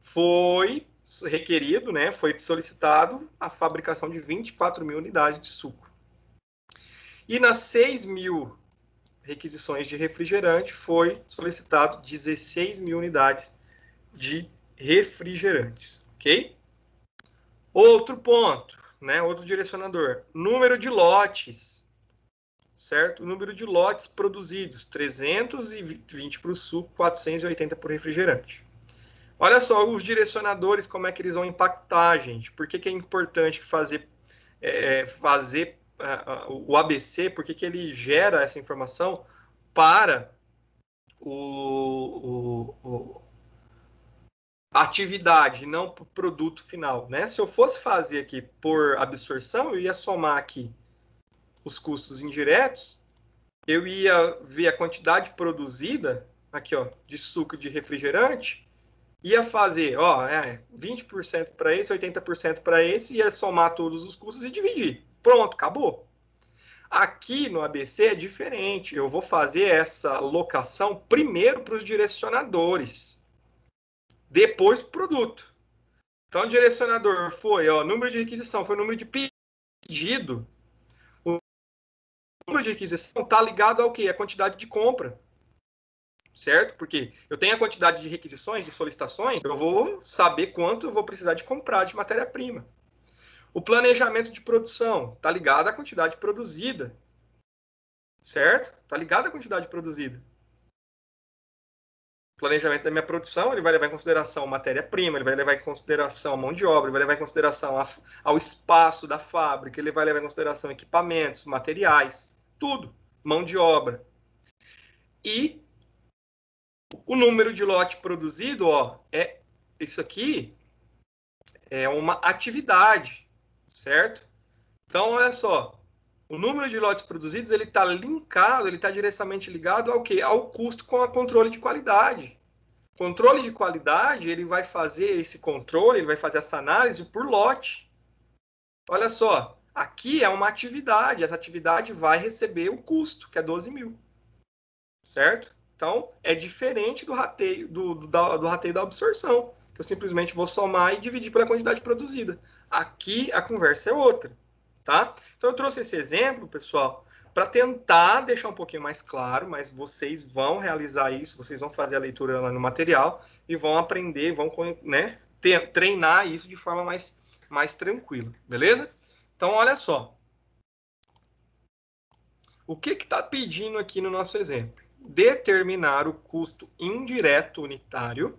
foi requerido, né, foi solicitado a fabricação de 24.000 unidades de suco. E nas 6.000 requisições de refrigerante, foi solicitado 16.000 unidades de refrigerantes, ok? Outro ponto, né, outro direcionador, número de lotes, certo? O número de lotes produzidos, 320 para o suco, 480 para o refrigerante. Olha só os direcionadores, como é que eles vão impactar, gente. Por que é importante fazer o ABC? Por que ele gera essa informação para a atividade, não para o produto final, né? Se eu fosse fazer aqui por absorção, eu ia somar aqui os custos indiretos, eu ia ver a quantidade produzida, aqui, ó, de suco de refrigerante, ia fazer, ó, 20% para esse, 80% para esse, ia somar todos os custos e dividir. Pronto, acabou. Aqui no ABC é diferente. Eu vou fazer essa alocação primeiro para os direcionadores, depois para o produto. Então, o direcionador foi, ó, número de requisição, foi o número de pedido. O número de requisição está ligado ao quê? A quantidade de compra. Certo? Porque eu tenho a quantidade de requisições, de solicitações, eu vou saber quanto eu vou precisar de comprar de matéria-prima. O planejamento de produção está ligado à quantidade produzida. Certo? Está ligado à quantidade produzida. O planejamento da minha produção, ele vai levar em consideração matéria-prima, ele vai levar em consideração a mão de obra, ele vai levar em consideração ao espaço da fábrica, ele vai levar em consideração equipamentos, materiais, tudo, mão de obra. E o número de lote produzido, ó, isso aqui é uma atividade, certo? Então, olha só, o número de lotes produzidos, ele está linkado, ele está diretamente ligado ao quê? Ao custo com a controle de qualidade. Controle de qualidade, ele vai fazer esse controle, ele vai fazer essa análise por lote. Olha só, aqui é uma atividade, essa atividade vai receber o custo, que é 12.000, certo? Então, é diferente do rateio, do rateio da absorção, que eu simplesmente vou somar e dividir pela quantidade produzida. Aqui, a conversa é outra, tá? Então, eu trouxe esse exemplo, pessoal, para tentar deixar um pouquinho mais claro, mas vocês vão realizar isso, vocês vão fazer a leitura lá no material e vão aprender, vão, né, treinar isso de forma mais tranquila, beleza? Então, olha só. O que está pedindo aqui no nosso exemplo? determinar o custo indireto unitário.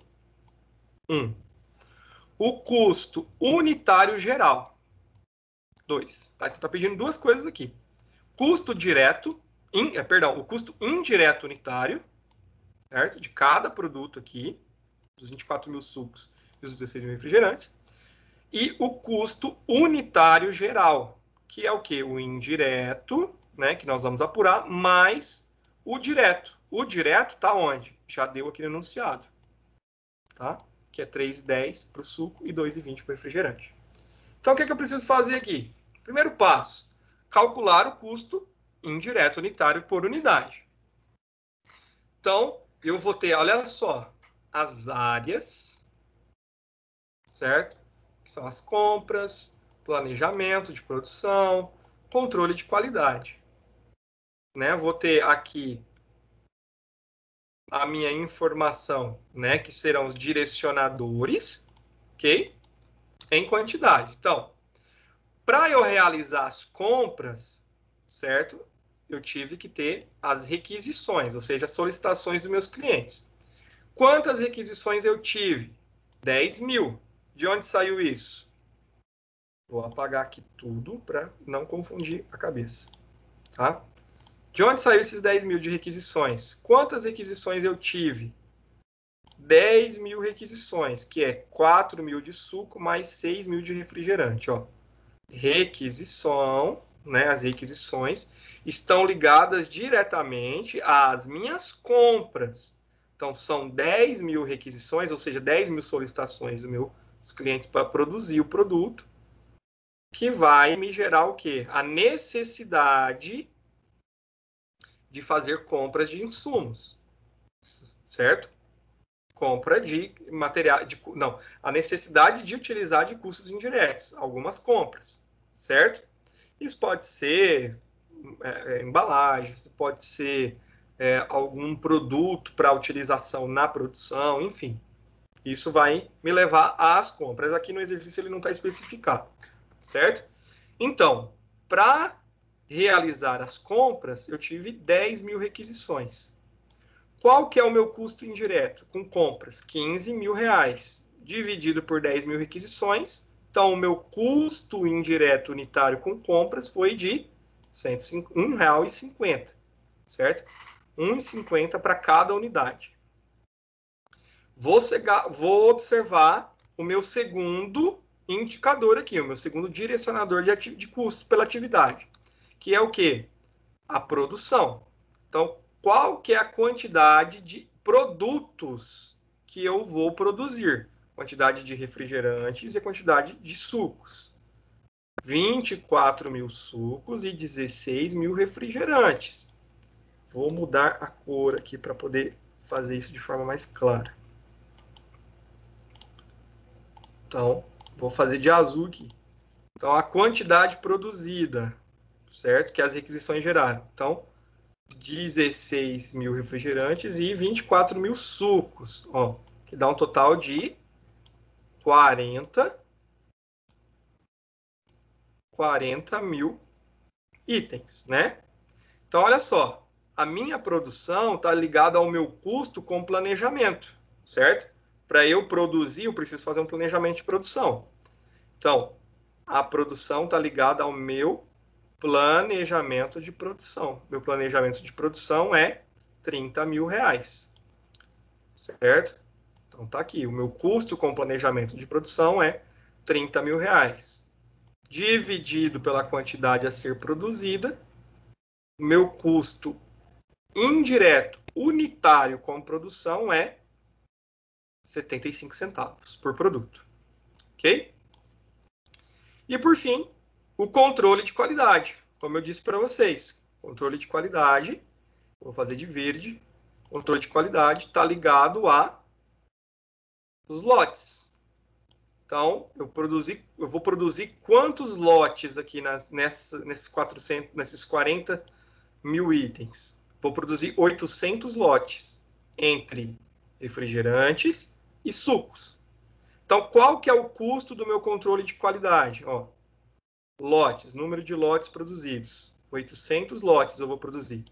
1. O custo unitário geral. 2. Tá? Então, tá pedindo duas coisas aqui. Custo direto, o custo indireto unitário, certo? De cada produto aqui, dos 24 mil sucos e os 16 mil refrigerantes. E o custo unitário geral, que é o quê? O indireto, né, que nós vamos apurar, mais o direto. O direto está onde? Já deu aqui no enunciado. Tá? Que é 3,10 para o suco e 2,20 para o refrigerante. Então, o que eu preciso fazer aqui? Primeiro passo, calcular o custo indireto unitário por unidade. Então, eu vou ter, olha só, as áreas, certo? Que são as compras, planejamento de produção, controle de qualidade. Né? Vou ter aqui a minha informação, né? Que serão os direcionadores, ok? Em quantidade. Então, para eu realizar as compras, certo? Eu tive que ter as requisições, ou seja, as solicitações dos meus clientes. Quantas requisições eu tive? 10 mil. De onde saiu isso? Vou apagar aqui tudo para não confundir a cabeça. Tá? De onde saiu esses 10 mil de requisições? Quantas requisições eu tive? 10 mil requisições, que é 4 mil de suco mais 6 mil de refrigerante. Ó. Requisição, né? As requisições estão ligadas diretamente às minhas compras. Então, são 10 mil requisições, ou seja, 10 mil solicitações dos meus clientes para produzir o produto, que vai me gerar o quê? A necessidade de fazer compras de insumos, certo? Compra de material, a necessidade de utilizar de custos indiretos, algumas compras, certo? Isso pode ser embalagens, pode ser algum produto para utilização na produção, enfim. Isso vai me levar às compras. Aqui no exercício ele não está especificado, certo? Então, para realizar as compras, eu tive 10 mil requisições. Qual que é o meu custo indireto com compras? 15 mil reais, dividido por 10 mil requisições. Então, o meu custo indireto unitário com compras foi de R$ 1,50, certo? R$ 1,50 para cada unidade. Vou observar o meu segundo indicador aqui, o meu segundo direcionador de custos pela atividade, que é o quê? A produção. Então, qual que é a quantidade de produtos que eu vou produzir? Quantidade de refrigerantes e a quantidade de sucos. 24 mil sucos e 16 mil refrigerantes. Vou mudar a cor aqui para poder fazer isso de forma mais clara. Então, vou fazer de azul aqui. Então, a quantidade produzida, certo? Que as requisições geraram. Então, 16 mil refrigerantes e 24 mil sucos, ó, que dá um total de 40 mil itens, né? Então, olha só, a minha produção está ligada ao meu custo com planejamento, certo? Para eu produzir, eu preciso fazer um planejamento de produção. Então, a produção está ligada ao meu planejamento de produção. Meu planejamento de produção é 30 mil reais, certo? Então, tá aqui. O meu custo com planejamento de produção é 30 mil reais. Dividido pela quantidade a ser produzida, meu custo indireto unitário com produção é 75 centavos por produto. Ok? E, por fim, o controle de qualidade. Como eu disse para vocês, controle de qualidade, vou fazer de verde, controle de qualidade está ligado a os lotes. Então, eu vou produzir quantos lotes aqui nesses 40 mil itens? Vou produzir 800 lotes entre refrigerantes e sucos. Então, qual que é o custo do meu controle de qualidade? Ó, lotes, número de lotes produzidos. 800 lotes eu vou produzir.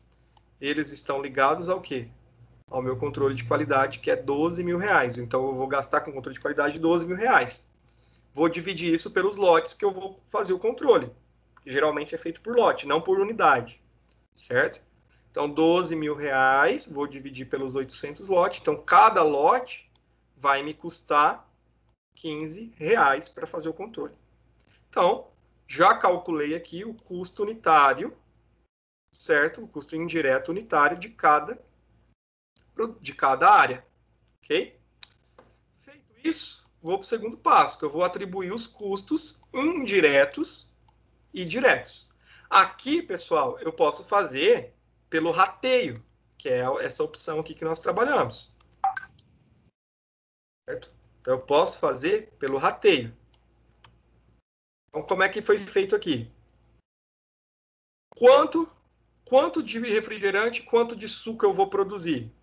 eles estão ligados ao quê? Ao meu controle de qualidade, que é R$12.000. Então, eu vou gastar com controle de qualidade R$12.000. Vou dividir isso pelos lotes que eu vou fazer o controle. Que geralmente é feito por lote, não por unidade. Certo? Então, R$12.000, vou dividir pelos 800 lotes. Então, cada lote vai me custar R$15 para fazer o controle. Então, já calculei aqui o custo unitário, certo? O custo indireto unitário de cada área, ok? Feito isso, vou para o segundo passo, que eu vou atribuir os custos indiretos e diretos. Aqui, pessoal, eu posso fazer pelo rateio, que é essa opção aqui que nós trabalhamos. Certo? Então, eu posso fazer pelo rateio. Então, como é que foi feito aqui? Quanto de refrigerante, quanto de suco eu vou produzir?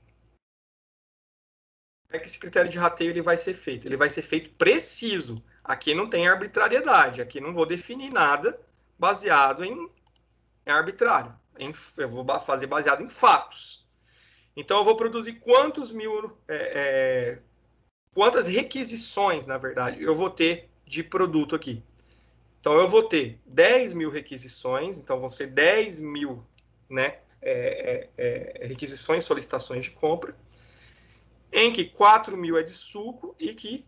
Como é que esse critério de rateio ele vai ser feito? Ele vai ser feito preciso. Aqui não tem arbitrariedade. Aqui não vou definir nada baseado em arbitrário. Eu vou fazer baseado em fatos. Então, eu vou produzir quantas requisições, na verdade, eu vou ter de produto aqui. Então, eu vou ter 10.000 requisições, então vão ser 10.000, né, requisições, solicitações de compra, em que 4.000 é de suco e que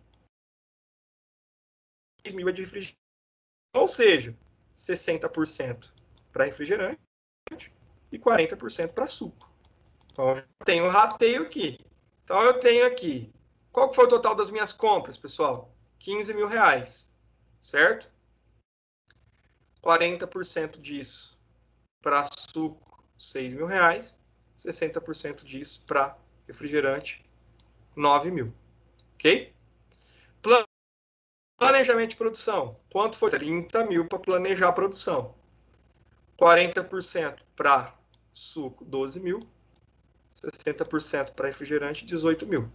6.000 é de refrigerante. Ou seja, 60% para refrigerante e 40% para suco. Então, eu tenho um rateio aqui. Então, eu tenho aqui. Qual que foi o total das minhas compras, pessoal? R$15.000, certo? 40% disso para suco, R$6.000. 60% disso para refrigerante, R$9.000. Ok? Planejamento de produção. Quanto foi? R$30.000 para planejar a produção. 40% para suco, R$12.000. 60% para refrigerante, R$18.000.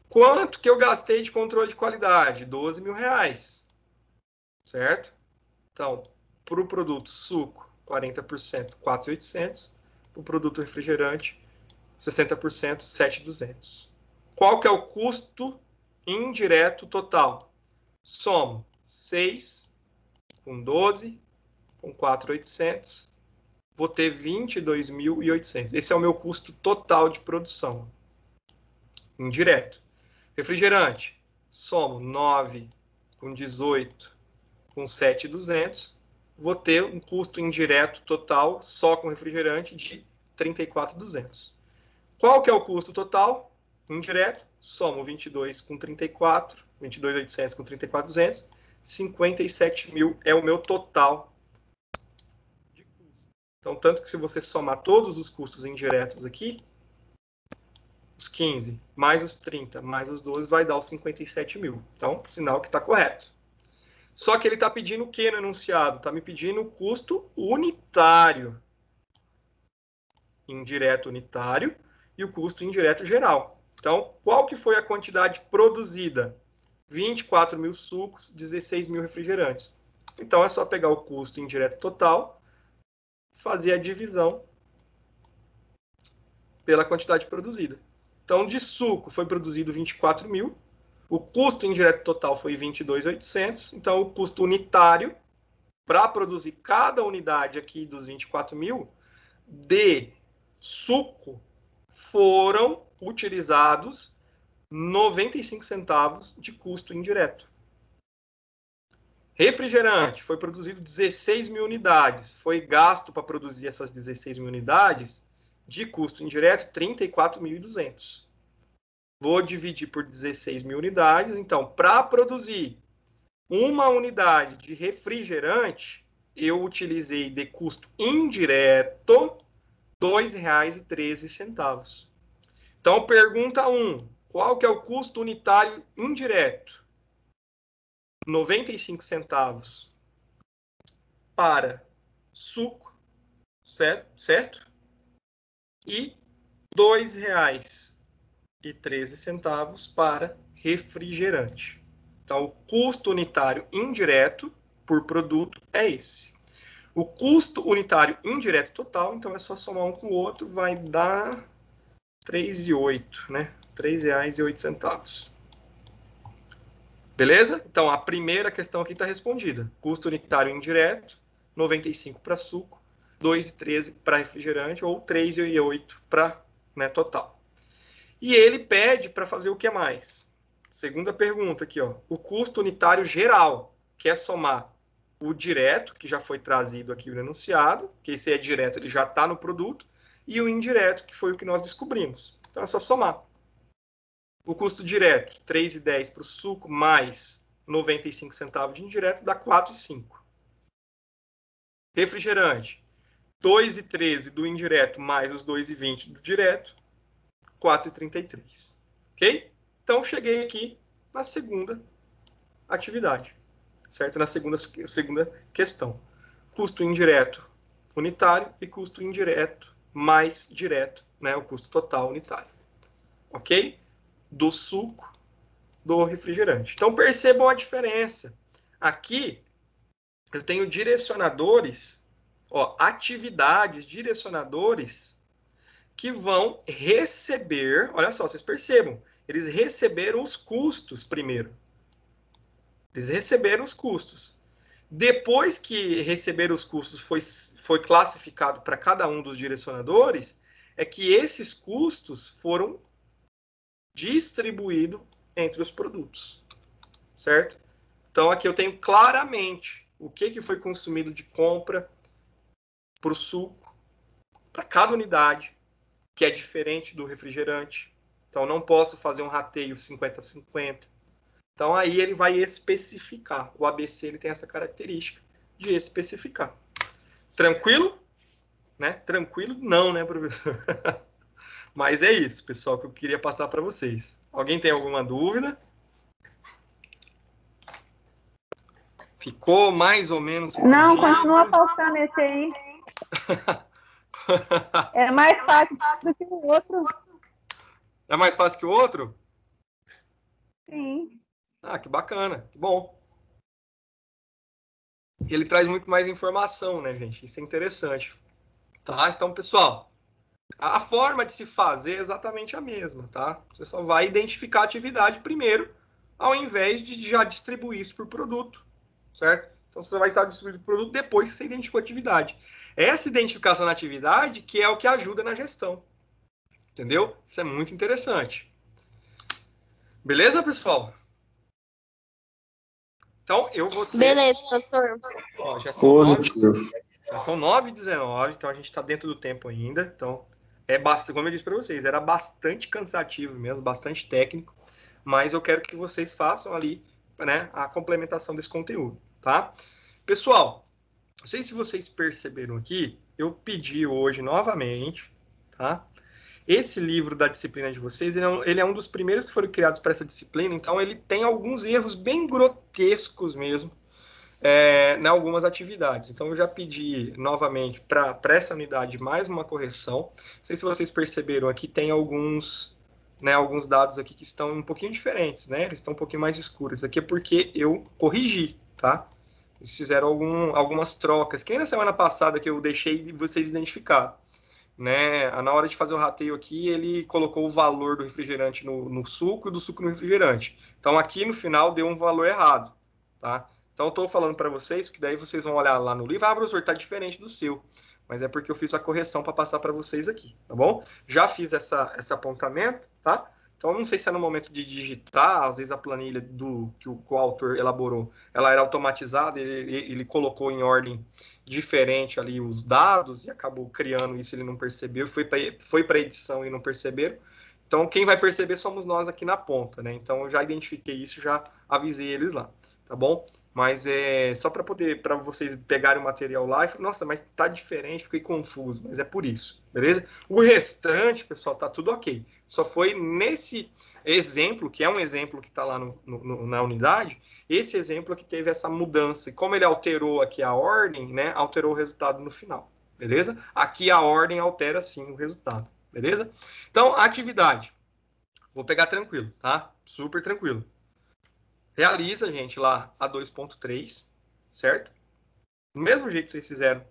Quanto que eu gastei de controle de qualidade? R$12.000. Certo? Então, para o produto suco, 40%, 4.800. Para o produto refrigerante, 60%, 7.200. Qual que é o custo indireto total? Somo 6 com 12 com 4.800. Vou ter 22.800. Esse é o meu custo total de produção. Indireto. Refrigerante. Somo 9 com 18 com 7.200. Vou ter um custo indireto total, só com refrigerante, de 34.200. Qual que é o custo total? Indireto. Somo 22 com 34, 22.800 com 34.200. 57.000 é o meu total de custo. Então, tanto que se você somar todos os custos indiretos aqui, os 15, mais os 30, mais os 12, vai dar os 57.000. Então, sinal que está correto. Só que ele está pedindo o que no enunciado? Está me pedindo o custo unitário. Indireto unitário e o custo indireto geral. Então, qual que foi a quantidade produzida? 24.000 sucos, 16.000 refrigerantes. Então, é só pegar o custo indireto total, fazer a divisão pela quantidade produzida. Então, de suco foi produzido 24.000, o custo indireto total foi 22.800, então o custo unitário para produzir cada unidade aqui dos 24.000 de suco foram utilizados 95 centavos de custo indireto. Refrigerante, foi produzido 16.000 unidades, foi gasto para produzir essas 16.000 unidades de custo indireto 34.200. Vou dividir por 16.000 unidades. Então, para produzir uma unidade de refrigerante, eu utilizei de custo indireto R$ 2,13. Então, pergunta 1. Qual que é o custo unitário indireto? 95 centavos para suco, certo? E R$ 2,13 para refrigerante. Então, o custo unitário indireto por produto é esse. O custo unitário indireto total, então é só somar um com o outro, vai dar 3,08, né? R$3,08. Beleza? Então, a primeira questão aqui está respondida. Custo unitário indireto, 95 para suco, 2,13 para refrigerante ou 3,08 para, né, total. E ele pede para fazer o que mais? Segunda pergunta aqui, ó. O custo unitário geral, que é somar o direto, que já foi trazido aqui no enunciado, que esse é direto, ele já está no produto, e o indireto, que foi o que nós descobrimos. Então é só somar. O custo direto, 3,10 para o suco, mais 95 centavos de indireto, dá 4,5. Refrigerante, 2,13 do indireto, mais os 2,20 do direto, 4,33. Ok? Então, cheguei aqui na segunda atividade, certo? Na segunda questão. Custo indireto unitário e custo indireto mais direto, né? O custo total unitário. Ok? Do suco, do refrigerante. Então, percebam a diferença. Aqui, eu tenho direcionadores, ó, atividades, direcionadores que vão receber, olha só, vocês percebam, eles receberam os custos primeiro. Eles receberam os custos. Depois que receberam os custos, foi classificado para cada um dos direcionadores, é que esses custos foram distribuídos entre os produtos, certo? Então, aqui eu tenho claramente o que foi consumido de compra para o suco, para cada unidade, que é diferente do refrigerante. Então, não posso fazer um rateio 50-50. Então, aí ele vai especificar. O ABC ele tem essa característica de especificar. Tranquilo? Né? Tranquilo? Não, né, professor? Mas é isso, pessoal, que eu queria passar para vocês. Alguém tem alguma dúvida? Ficou mais ou menos entendido? Não, continua faltando esse aí. É mais fácil do que o outro. É mais fácil que o outro? Sim. Ah, que bacana, que bom. Ele traz muito mais informação, né, gente? Isso é interessante. Tá? Então, pessoal, a forma de se fazer é exatamente a mesma, tá? Você só vai identificar a atividade primeiro, ao invés de já distribuir isso por produto, certo? Então, você vai estar distribuindo o produto depois que você identificou a atividade. Essa identificação da atividade que é o que ajuda na gestão. Entendeu? Isso é muito interessante. Beleza, pessoal? Então, eu vou ser... Beleza, professor. Ó, já são 9h19, então a gente está dentro do tempo ainda. Então, como eu disse para vocês, era bastante cansativo mesmo, bastante técnico, mas eu quero que vocês façam ali, né, a complementação desse conteúdo, tá? Pessoal, não sei se vocês perceberam aqui, eu pedi hoje novamente, tá? Esse livro da disciplina de vocês, ele é um dos primeiros que foram criados para essa disciplina, então ele tem alguns erros bem grotescos mesmo, em algumas atividades. Então, eu já pedi novamente para essa unidade mais uma correção. Não sei se vocês perceberam aqui, tem alguns dados aqui que estão um pouquinho diferentes, né? Eles estão um pouquinho mais escuros. Aqui é porque eu corrigi, tá? Eles fizeram algumas trocas, que na semana passada que eu deixei de vocês identificar. Né? Na hora de fazer o rateio aqui, ele colocou o valor do refrigerante no suco e do suco no refrigerante. Então, aqui no final deu um valor errado, tá? Então, eu estou falando para vocês, que daí vocês vão olhar lá no livro, professor, está diferente do seu. Mas é porque eu fiz a correção para passar para vocês aqui, tá bom? Já fiz esse apontamento, tá? Então, eu não sei se é no momento de digitar, às vezes a planilha que o autor elaborou, ela era automatizada, ele colocou em ordem diferente ali os dados e acabou criando isso, ele não percebeu, foi para a edição e não perceberam. Então, quem vai perceber somos nós aqui na ponta, né? Então, eu já identifiquei isso, já avisei eles lá, tá bom? Mas é só para vocês pegarem o material lá e falar, nossa, mas tá diferente, fiquei confuso, mas é por isso, beleza? O restante, pessoal, tá tudo ok. Só foi nesse exemplo, que é um exemplo que está lá na unidade, esse exemplo que teve essa mudança. E como ele alterou aqui a ordem, né, alterou o resultado no final, beleza? Aqui a ordem altera sim o resultado, beleza? Então, atividade. Vou pegar tranquilo, tá? Super tranquilo. Realiza, gente, lá a 2.3, certo? do mesmo jeito que vocês fizeram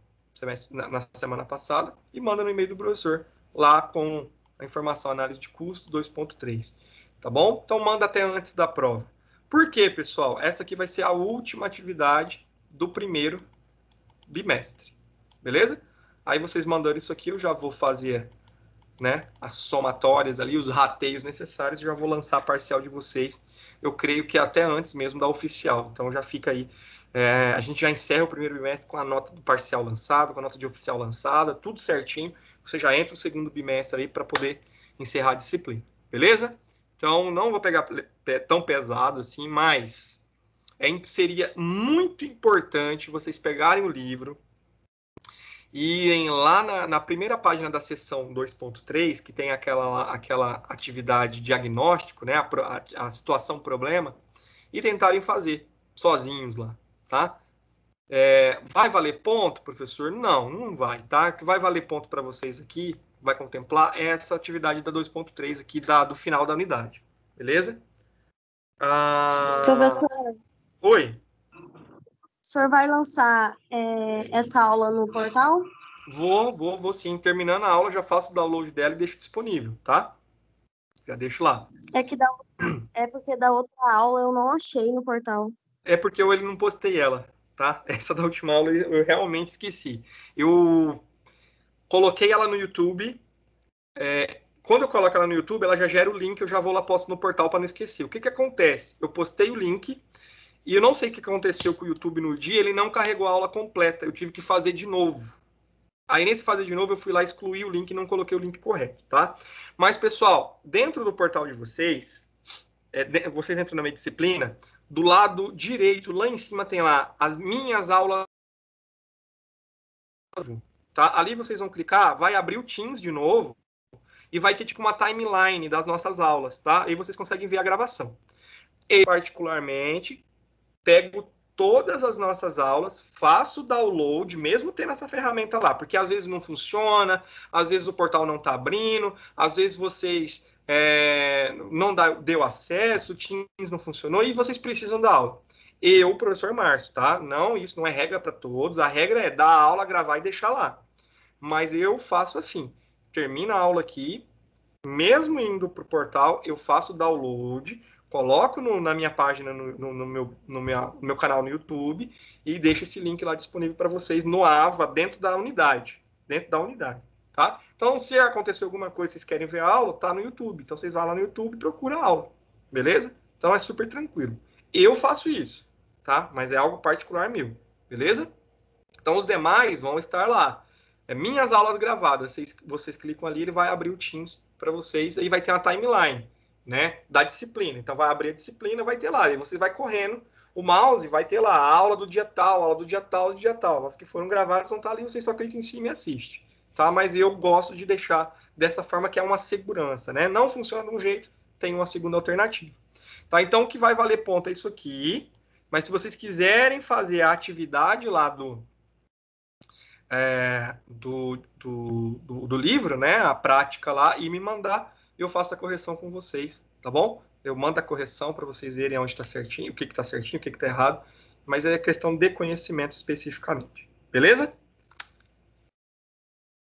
na semana passada, e manda no e-mail do professor, lá com a informação análise de custo 2.3, tá bom? Então manda até antes da prova. Por quê, pessoal? Essa aqui vai ser a última atividade do primeiro bimestre, beleza? Aí vocês mandando isso aqui, eu já vou fazer, né, as somatórias ali, os rateios necessários, já vou lançar a parcial de vocês, eu creio que até antes mesmo da oficial, então já fica aí, a gente já encerra o primeiro bimestre com a nota do parcial lançado, com a nota de oficial lançada, tudo certinho, você já entra o segundo bimestre aí para poder encerrar a disciplina, beleza? Então não vou pegar tão pesado assim, mas seria muito importante vocês pegarem o livro, e irem lá na primeira página da seção 2.3, que tem aquela atividade diagnóstico, né, a situação problema, e tentarem fazer sozinhos lá, tá? Vai valer ponto, professor? Não, não vai, tá? O que vai valer ponto para vocês aqui, vai contemplar essa atividade da 2.3 aqui do final da unidade, beleza? Professor, Oi? o senhor vai lançar essa aula no portal? Vou sim. Terminando a aula, já faço o download dela e deixo disponível, tá? Já deixo lá. É porque da outra aula eu não achei no portal. É porque eu não postei ela, tá? Essa da última aula eu realmente esqueci. Eu coloquei ela no YouTube. Quando eu coloco ela no YouTube, ela já gera o link, eu já vou lá, posto no portal para não esquecer. O que acontece? Eu postei o link e eu não sei o que aconteceu com o YouTube no dia, ele não carregou a aula completa. Eu tive que fazer de novo. Aí, nesse fazer de novo, eu fui lá excluir o link e não coloquei o link correto, tá? Mas, pessoal, dentro do portal de vocês, vocês entram na minha disciplina, do lado direito, lá em cima, tem lá as minhas aulas. Tá? Ali vocês vão clicar, vai abrir o Teams de novo e vai ter tipo uma timeline das nossas aulas, tá? Aí vocês conseguem ver a gravação. Eu, particularmente, pego todas as nossas aulas, faço o download, mesmo tendo essa ferramenta lá, porque às vezes não funciona, às vezes o portal não está abrindo, às vezes vocês não deu acesso, o Teams não funcionou e vocês precisam da aula. Eu, professor Márcio, tá? Não, isso não é regra para todos, a regra é dar a aula, gravar e deixar lá. Mas eu faço assim, termina a aula aqui, mesmo indo para o portal, eu faço o download, coloco na minha página, no meu canal no YouTube e deixo esse link lá disponível para vocês no AVA, dentro da unidade. Tá? Então, se acontecer alguma coisa, vocês querem ver a aula, tá no YouTube. Então, vocês vão lá no YouTube e procuram a aula. Beleza? Então, é super tranquilo. Eu faço isso, tá? Mas é algo particular meu. Beleza? Então, os demais vão estar lá. Minhas aulas gravadas. Vocês clicam ali, ele vai abrir o Teams para vocês. Aí vai ter uma timeline, né, da disciplina. Então, vai abrir a disciplina, vai ter lá. E você vai correndo o mouse, vai ter lá a aula do dia tal, aula do dia tal, do dia tal. As que foram gravadas vão estar ali, vocês só clicam em cima e assiste. Tá? Mas eu gosto de deixar dessa forma, que é uma segurança, né? Não funciona de um jeito, tem uma segunda alternativa. Tá? Então, o que vai valer ponto é isso aqui. Mas se vocês quiserem fazer a atividade lá do livro, né, a prática lá, e me mandar, eu faço a correção com vocês, tá bom? Eu mando a correção para vocês verem onde está certinho, o que está certinho, o que está errado, mas é questão de conhecimento especificamente, beleza?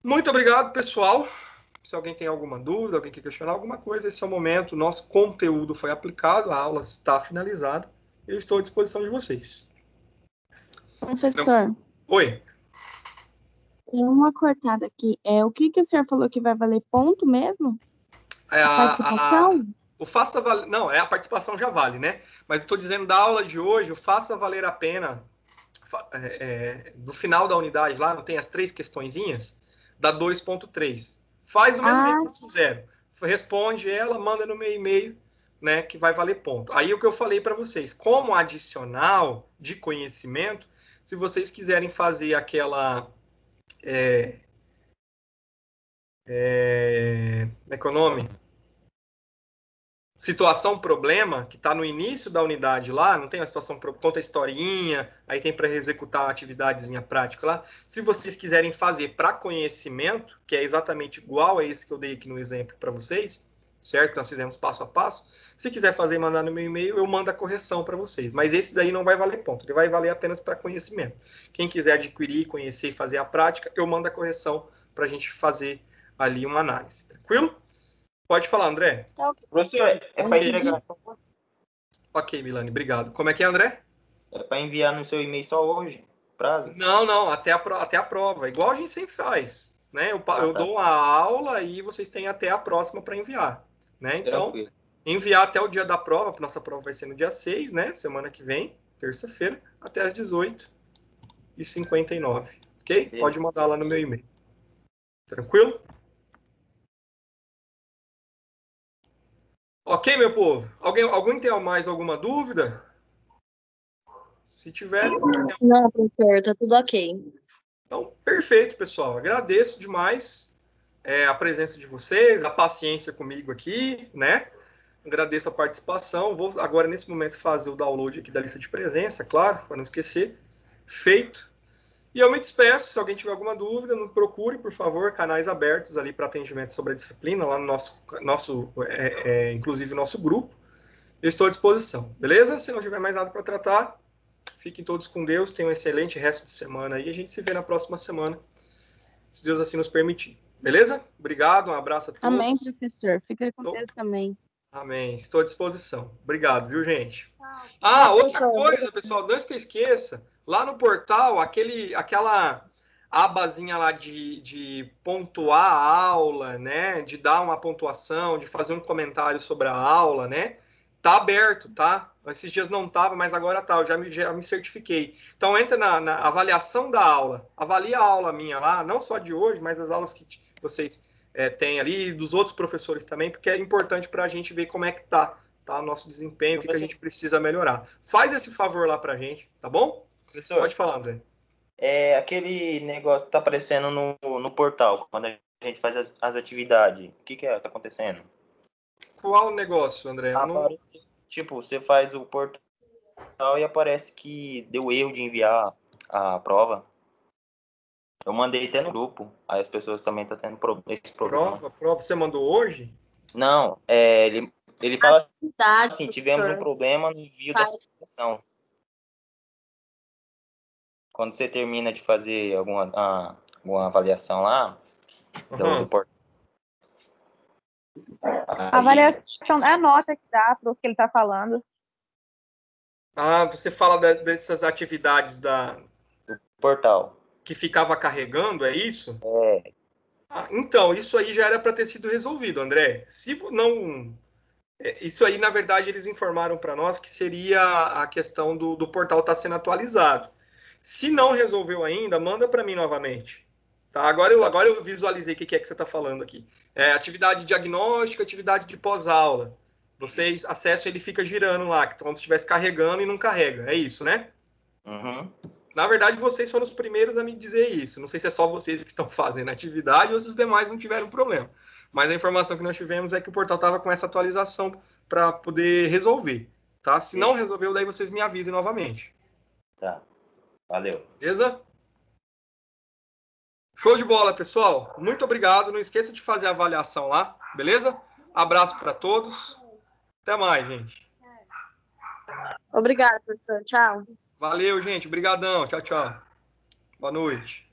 Muito obrigado, pessoal. Se alguém tem alguma dúvida, alguém quer questionar alguma coisa, esse é o momento, nosso conteúdo foi aplicado, a aula está finalizada, eu estou à disposição de vocês. Professor, Oi. tem uma cortada aqui. O que o senhor falou que vai valer ponto mesmo? A participação? O faça valer... Não, a participação já vale, né? Mas eu estou dizendo da aula de hoje, o faça valer a pena, do final da unidade lá, não tem as 3 questõezinhas? Da 2.3. Faz do mesmo jeito que vocês fizeram. Responde ela, manda no meu e-mail, né, que vai valer ponto. Aí o que eu falei para vocês, como adicional de conhecimento, se vocês quiserem fazer aquela... como é que é o nome? Situação problema, que está no início da unidade lá, não tem a situação, conta a historinha, aí tem para executar a atividadezinha prática lá. Se vocês quiserem fazer para conhecimento, que é exatamente igual a esse que eu dei aqui no exemplo para vocês, certo? Nós fizemos passo a passo. Se quiser fazer e mandar no meu e-mail, eu mando a correção para vocês. Mas esse daí não vai valer ponto, ele vai valer apenas para conhecimento. Quem quiser adquirir, conhecer e fazer a prática, eu mando a correção para a gente fazer ali uma análise. Tranquilo? Pode falar, André. Tá ok. Professor, é para entregar. Ok, Milane, obrigado. Como é que é, André? É para enviar no seu e-mail só hoje? Prazo? Não, até a prova. Igual a gente sempre faz. Né? Eu dou uma aula e vocês têm até a próxima para enviar. Né? Então, Tranquilo. enviar até o dia da prova, nossa prova vai ser no dia 6, né? Semana que vem, terça-feira, até às 18h59. Ok? Sim. Pode mandar lá no meu e-mail. Tranquilo? Ok, meu povo? Alguém tem mais alguma dúvida? Se tiver, Não, professor, tá tudo ok. então, perfeito, pessoal. Agradeço demais a presença de vocês, a paciência comigo aqui, né? Agradeço a participação. Vou agora, nesse momento, fazer o download aqui da lista de presença, claro, para não esquecer. Feito. E eu me despeço. Se alguém tiver alguma dúvida, me procure, por favor, canais abertos ali para atendimento sobre a disciplina, lá no inclusive, nosso grupo. Eu estou à disposição, beleza? Se não tiver mais nada para tratar, fiquem todos com Deus, tenham um excelente resto de semana aí. A gente se vê na próxima semana, se Deus assim nos permitir. Beleza? Obrigado, um abraço a todos. Amém, professor. Fica com Deus também. Amém. Estou à disposição. Obrigado, viu, gente? Ah, outra coisa, pessoal, não que eu esqueça, lá no portal, aquela abazinha lá de pontuar a aula, né? De dar uma pontuação, de fazer um comentário sobre a aula, né? Tá aberto, tá? Esses dias não tava, mas agora tá. Eu já me certifiquei. Então entra na avaliação da aula. Avalia a aula minha lá, não só de hoje, mas as aulas que vocês têm ali, e dos outros professores também, porque é importante para a gente ver como é que tá o nosso desempenho, o que a gente precisa melhorar. Faz esse favor lá pra gente, tá bom? Professor, Pode falar, André. Aquele negócio que tá aparecendo no portal, quando a gente faz as atividades, o que tá acontecendo? Qual negócio, André? Tipo, você faz o portal e aparece que deu erro de enviar a prova. Eu mandei até no grupo, aí as pessoas também estão tendo esse problema. Prova, você mandou hoje? Não, ele fala Verdade, assim, tivemos um problema no envio da aplicação. Quando você termina de fazer alguma avaliação lá, do portal. A avaliação é a nota que dá para o que ele está falando. Ah, você fala dessas atividades do portal. Que ficava carregando, é isso? É. Então, isso aí já era para ter sido resolvido, André. Se não... Isso aí, na verdade, eles informaram para nós que seria a questão do portal estar sendo atualizado. Se não resolveu ainda, manda para mim novamente. Tá? Agora eu visualizei o que é que você está falando aqui. Atividade diagnóstica, atividade de pós-aula. Vocês acessam, ele fica girando lá, como se estivesse carregando e não carrega. É isso, né? Uhum. Na verdade, vocês foram os primeiros a me dizer isso. Não sei se é só vocês que estão fazendo a atividade ou se os demais não tiveram problema. Mas a informação que nós tivemos é que o portal estava com essa atualização para poder resolver. Tá? Se não resolveu, daí vocês me avisem novamente. Tá. Valeu. Beleza? Show de bola, pessoal. Muito obrigado. Não esqueça de fazer a avaliação lá. Beleza? Abraço para todos. Até mais, gente. Obrigada, professor. Tchau. Valeu, gente. Obrigadão. Tchau, tchau. Boa noite.